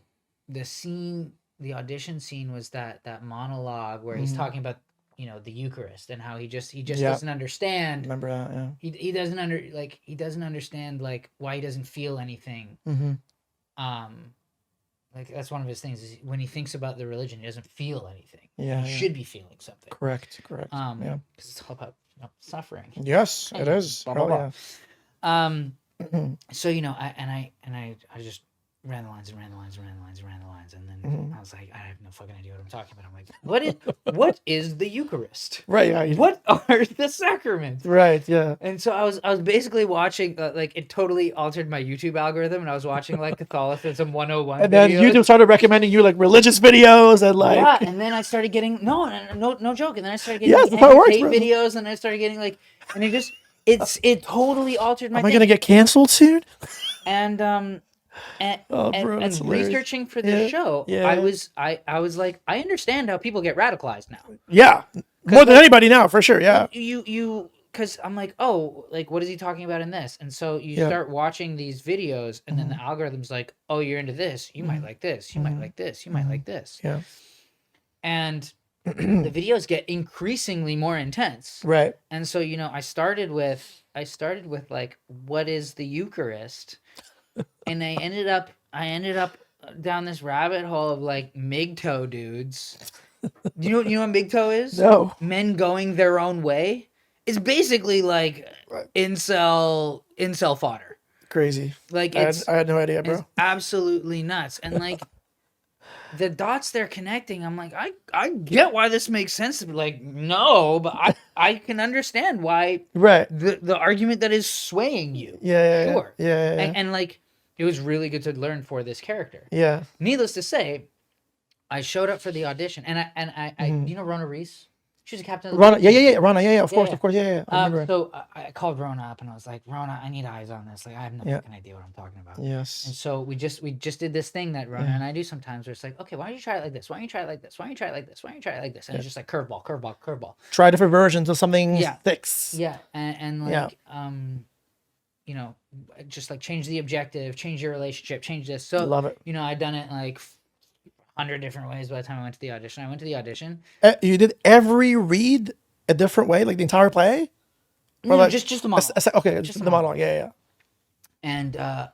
scene, the audition scene was that monologue where he's talking about, you know, the Eucharist and how he just doesn't understand. Remember that? Yeah. He doesn't understand like why he doesn't feel anything. Like that's one of his things is when he thinks about the religion, he doesn't feel anything. Yeah. He should be feeling something. Correct. Yeah, Yeah. because it's all about, you know, suffering. Yes, it is. Blah, blah, Hell blah. yeah. So you know, I just ran the lines, and then I was like, I have no fucking idea what I'm talking about. I'm like, what is the Eucharist? Right. Yeah. What are the sacraments? Right. Yeah. And so I was basically watching like it totally altered my YouTube algorithm, and I was watching like Catholicism 101 And then videos. YouTube started recommending you like religious videos and like. Yeah, and then I started getting no joke, and then I started getting Yes, that's how it works, bro. videos, and I started getting like, and it totally altered my. Am I gonna get canceled soon? And Oh, bro, and that's hilarious. researching for this show, yeah. I was like, I understand how people get radicalized now. Yeah, more than anybody now, for sure. Yeah. You because I'm like, oh, like what is he talking about in this? And so you start watching these videos, and then the algorithm's like, oh, you're into this, you might like this, you might like this, you might like this. Yeah. And the videos get increasingly more intense. Right. And so, you know, I started with like, what is the Eucharist? And I ended up down this rabbit hole of like MGTOW dudes. You know what MGTOW is? No. Men going their own way. It's basically like incel fodder. Crazy. Like I had no idea, bro. it's absolutely nuts. And like the dots they're connecting, I'm like, I get why this makes sense to be like, no, but I can understand why Right. the argument that is swaying you. Yeah. Sure. Yeah. And like it was really good to learn for this character. Yeah. Needless to say, I showed up for the audition, and I you know Rona Reese? She was a captain of the Rana. team. Yeah. Rana. Yeah. Of Yeah, course. Yeah. I remember. So I called Rona up, and I was like, Rona, I need eyes on this. Like I have no fucking idea what I'm talking about. And Yes. so we just did this thing that Rona and I do sometimes, where it's like, okay, why don't you try it like this? Why don't you try it like this? Why don't you try it like this? Why don't you try it like this? And it's just like curveball. Try different versions of something fix. Yeah, and like you know, just like change the objective, change your relationship, change this. So Love it. You know, I'd done it like 100 different ways by the time I went to the audition. I went to the audition. You did every read a different way, like the entire play. No, like, just the monologue. Okay, Just the the monologue. Yeah. And so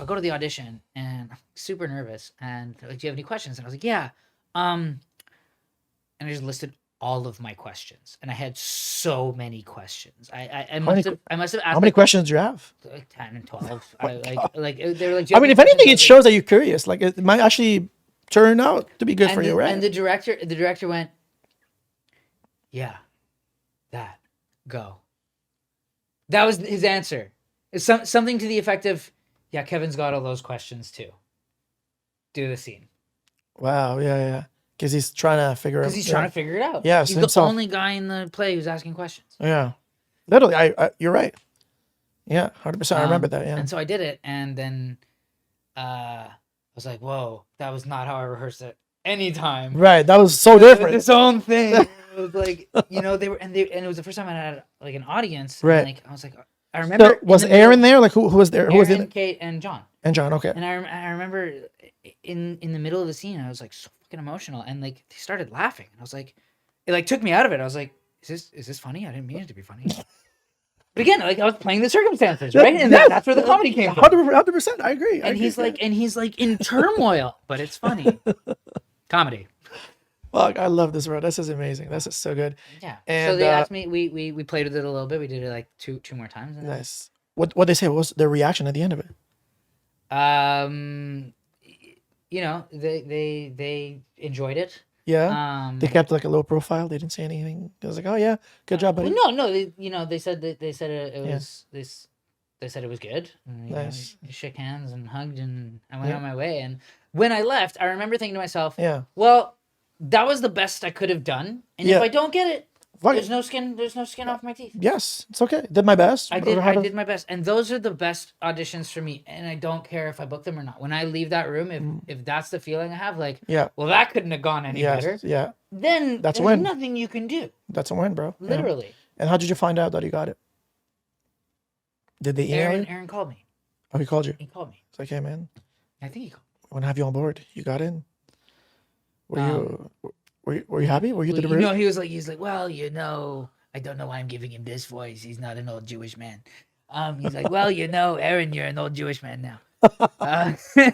I go to the audition, and I'm super nervous. And they're like, "Do you have any questions?" And I was like, "Yeah." And I just listed all of my questions, and I had so many questions. I must have asked. How many questions do you have? Like 10 and 12. They were like. "Do you I have mean, any if anything, questions?" it shows that you're curious. Like it might actually turn out to be good for you, right? And the director went, "Yeah, that go." That was his answer. It's something to the effect of, "Yeah, Kevin's got all those questions too. Do the scene." Wow. Yeah. Because he's trying to figure out. Because he's trying to figure it out. Yeah, he's so the himself. only guy in the play who's asking questions. Yeah. Literally, I you're right. Yeah, 100%. I remember that. Yeah. And so I did it, and then I was like, "Whoa, that was not how I rehearsed it any time." Right. That was so It was different. its own thing. It was like, you know, and it was the first time I had like an audience. And, Right. like I was like, I remember. So, was Aaron there? Like who was there? Who was in Aaron, it? Kate, and John. And John. Okay. And I remember in the middle of the scene, I was like so fucking emotional, and like they started laughing, and I was like, it like took me out of it. I was like, is this funny? I didn't mean it to be funny. But again, like I was playing the circumstances, right? And that's where the comedy came from. 100%. I agree. And he's like in turmoil, but it's funny. Comedy. Fuck, I love this, bro. This is amazing. This is so good. Yeah. And, so they asked me. We played with it a little bit. We did it like two more times. And Nice. What they say? What was the reaction at the end of it? you know, they enjoyed it. Yeah. They kept like a low profile. They didn't say anything. It was like, oh yeah, good job, buddy. Well, no, they said it Yeah. was this. They said it was good. And, you know, Nice. we shook hands and hugged, and I went Yeah. on my way. And when I left, I remember thinking to myself, Yeah. well, that was the best I could have done. And Yeah. if I don't get it, Fuck there's it. no skin. There's no skin off my teeth. Yes, it's okay. Did my best. I How to- did my best, and those are the best auditions for me. And I don't care if I book them or not. When I leave that room, if that's the feeling I have, like, Yeah. well, that couldn't have gone any Yes. better. Yeah. Then That's a there's win. nothing you can do. That's a win, bro. Yeah. Literally. And how did you find out that you got it? Did they email you? Aaron called me. Oh, he called you. He called me. It's like, hey man, I think he called. I want to have you on board. You got in. Were Um, were you happy? Were you Well, to the you know, roof? he's like, well, you know, I don't know why I'm giving him this voice. He's not an old Jewish man. He's like, well, you know, Aaron, you're an old Jewish man now.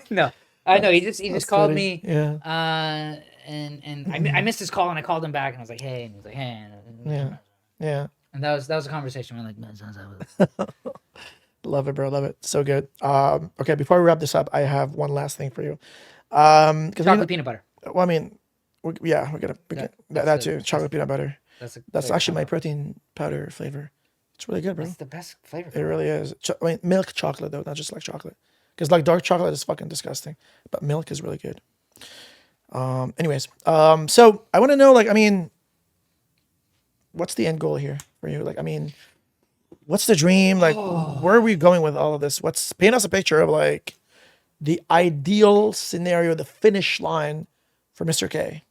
No, I know. He just That's called funny. me. Yeah. And I missed his call, and I called him back, and I was like, hey, and he was like, hey, Yeah. Yeah. and that was a conversation. We're like, man, sounds like Love it, bro. Love it. So good. Okay, before we wrap this up, I have one last thing for you. Because chocolate peanut butter. well, I mean, we're gonna that too. Chocolate peanut butter. That's That's flavor actually my combo. protein powder flavor. It's really good, bro. That's the best flavor. It really is. I mean, milk chocolate though, not just like chocolate. Because like dark chocolate is fucking disgusting, but milk is really good. Anyways, so I want to know, like, I mean, what's the end goal here for you? Like, I mean, what's the dream? Like, where are we going with all of this? Paint us a picture of like the ideal scenario, the finish line for Mr. K.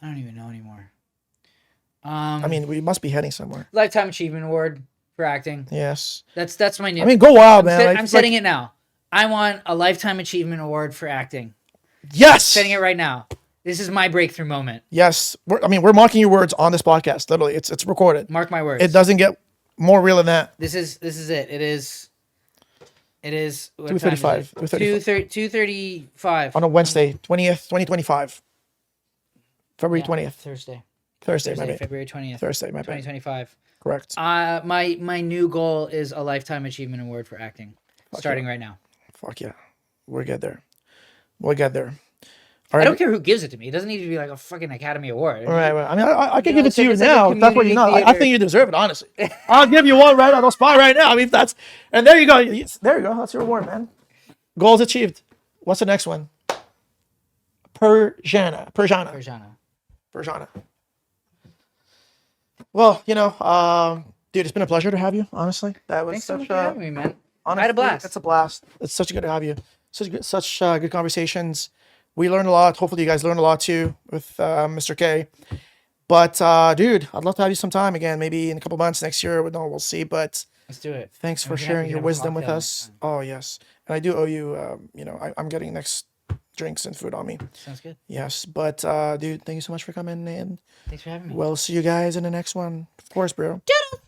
I don't even know anymore. I mean, we must be heading somewhere. Lifetime Achievement Award for acting. Yes. That's my new. I mean, go wild, man. I'm setting it now. I want a Lifetime Achievement Award for acting. Yes. Setting it right now. This is my breakthrough moment. Yes. We're marking your words on this podcast. Literally, it's recorded. Mark my words. It doesn't get more real than that. This is it. It is. 2:35. 2:35 On a Wednesday, 20th, 2025. February Yeah, 20th. Thursday, my bad. February 20th. Thursday, my bad. 2025. Correct. My new goal is a Lifetime Achievement Award for acting, starting right now. Fuck yeah. We'll get there. We'll get there. All I right. don't care who gives it to me. It doesn't need to be like a fucking Academy Award. All right. I mean, I can You know, give it to you it's like now. a If that's what you know. community I think theater. you deserve it, honestly. I'll give you one right on the spot right now. I mean, and there you go. Yes, there you go. That's your reward, man. Goals achieved. What's the next one? Persiana. Perjana. Well, dude, it's been a pleasure to have you. Honestly, that was Thanks so such much for having me, man. honestly, I had a blast. It's a blast. It's such good to have you. Such good conversations. We learned a lot. Hopefully, you guys learned a lot too with Mr. K. But dude, I'd love to have you sometime again. Maybe in a couple months next year. No, we'll see. But Let's do it. thanks And for we can sharing we your can have a wisdom with cocktail us. next time. Oh yes, and I do owe you. I'm getting next drinks and food on me. Sounds good. Yes, but dude, thank you so much for coming, and Thanks for having me. we'll see you guys in the next one. Of course, bro. Toodles.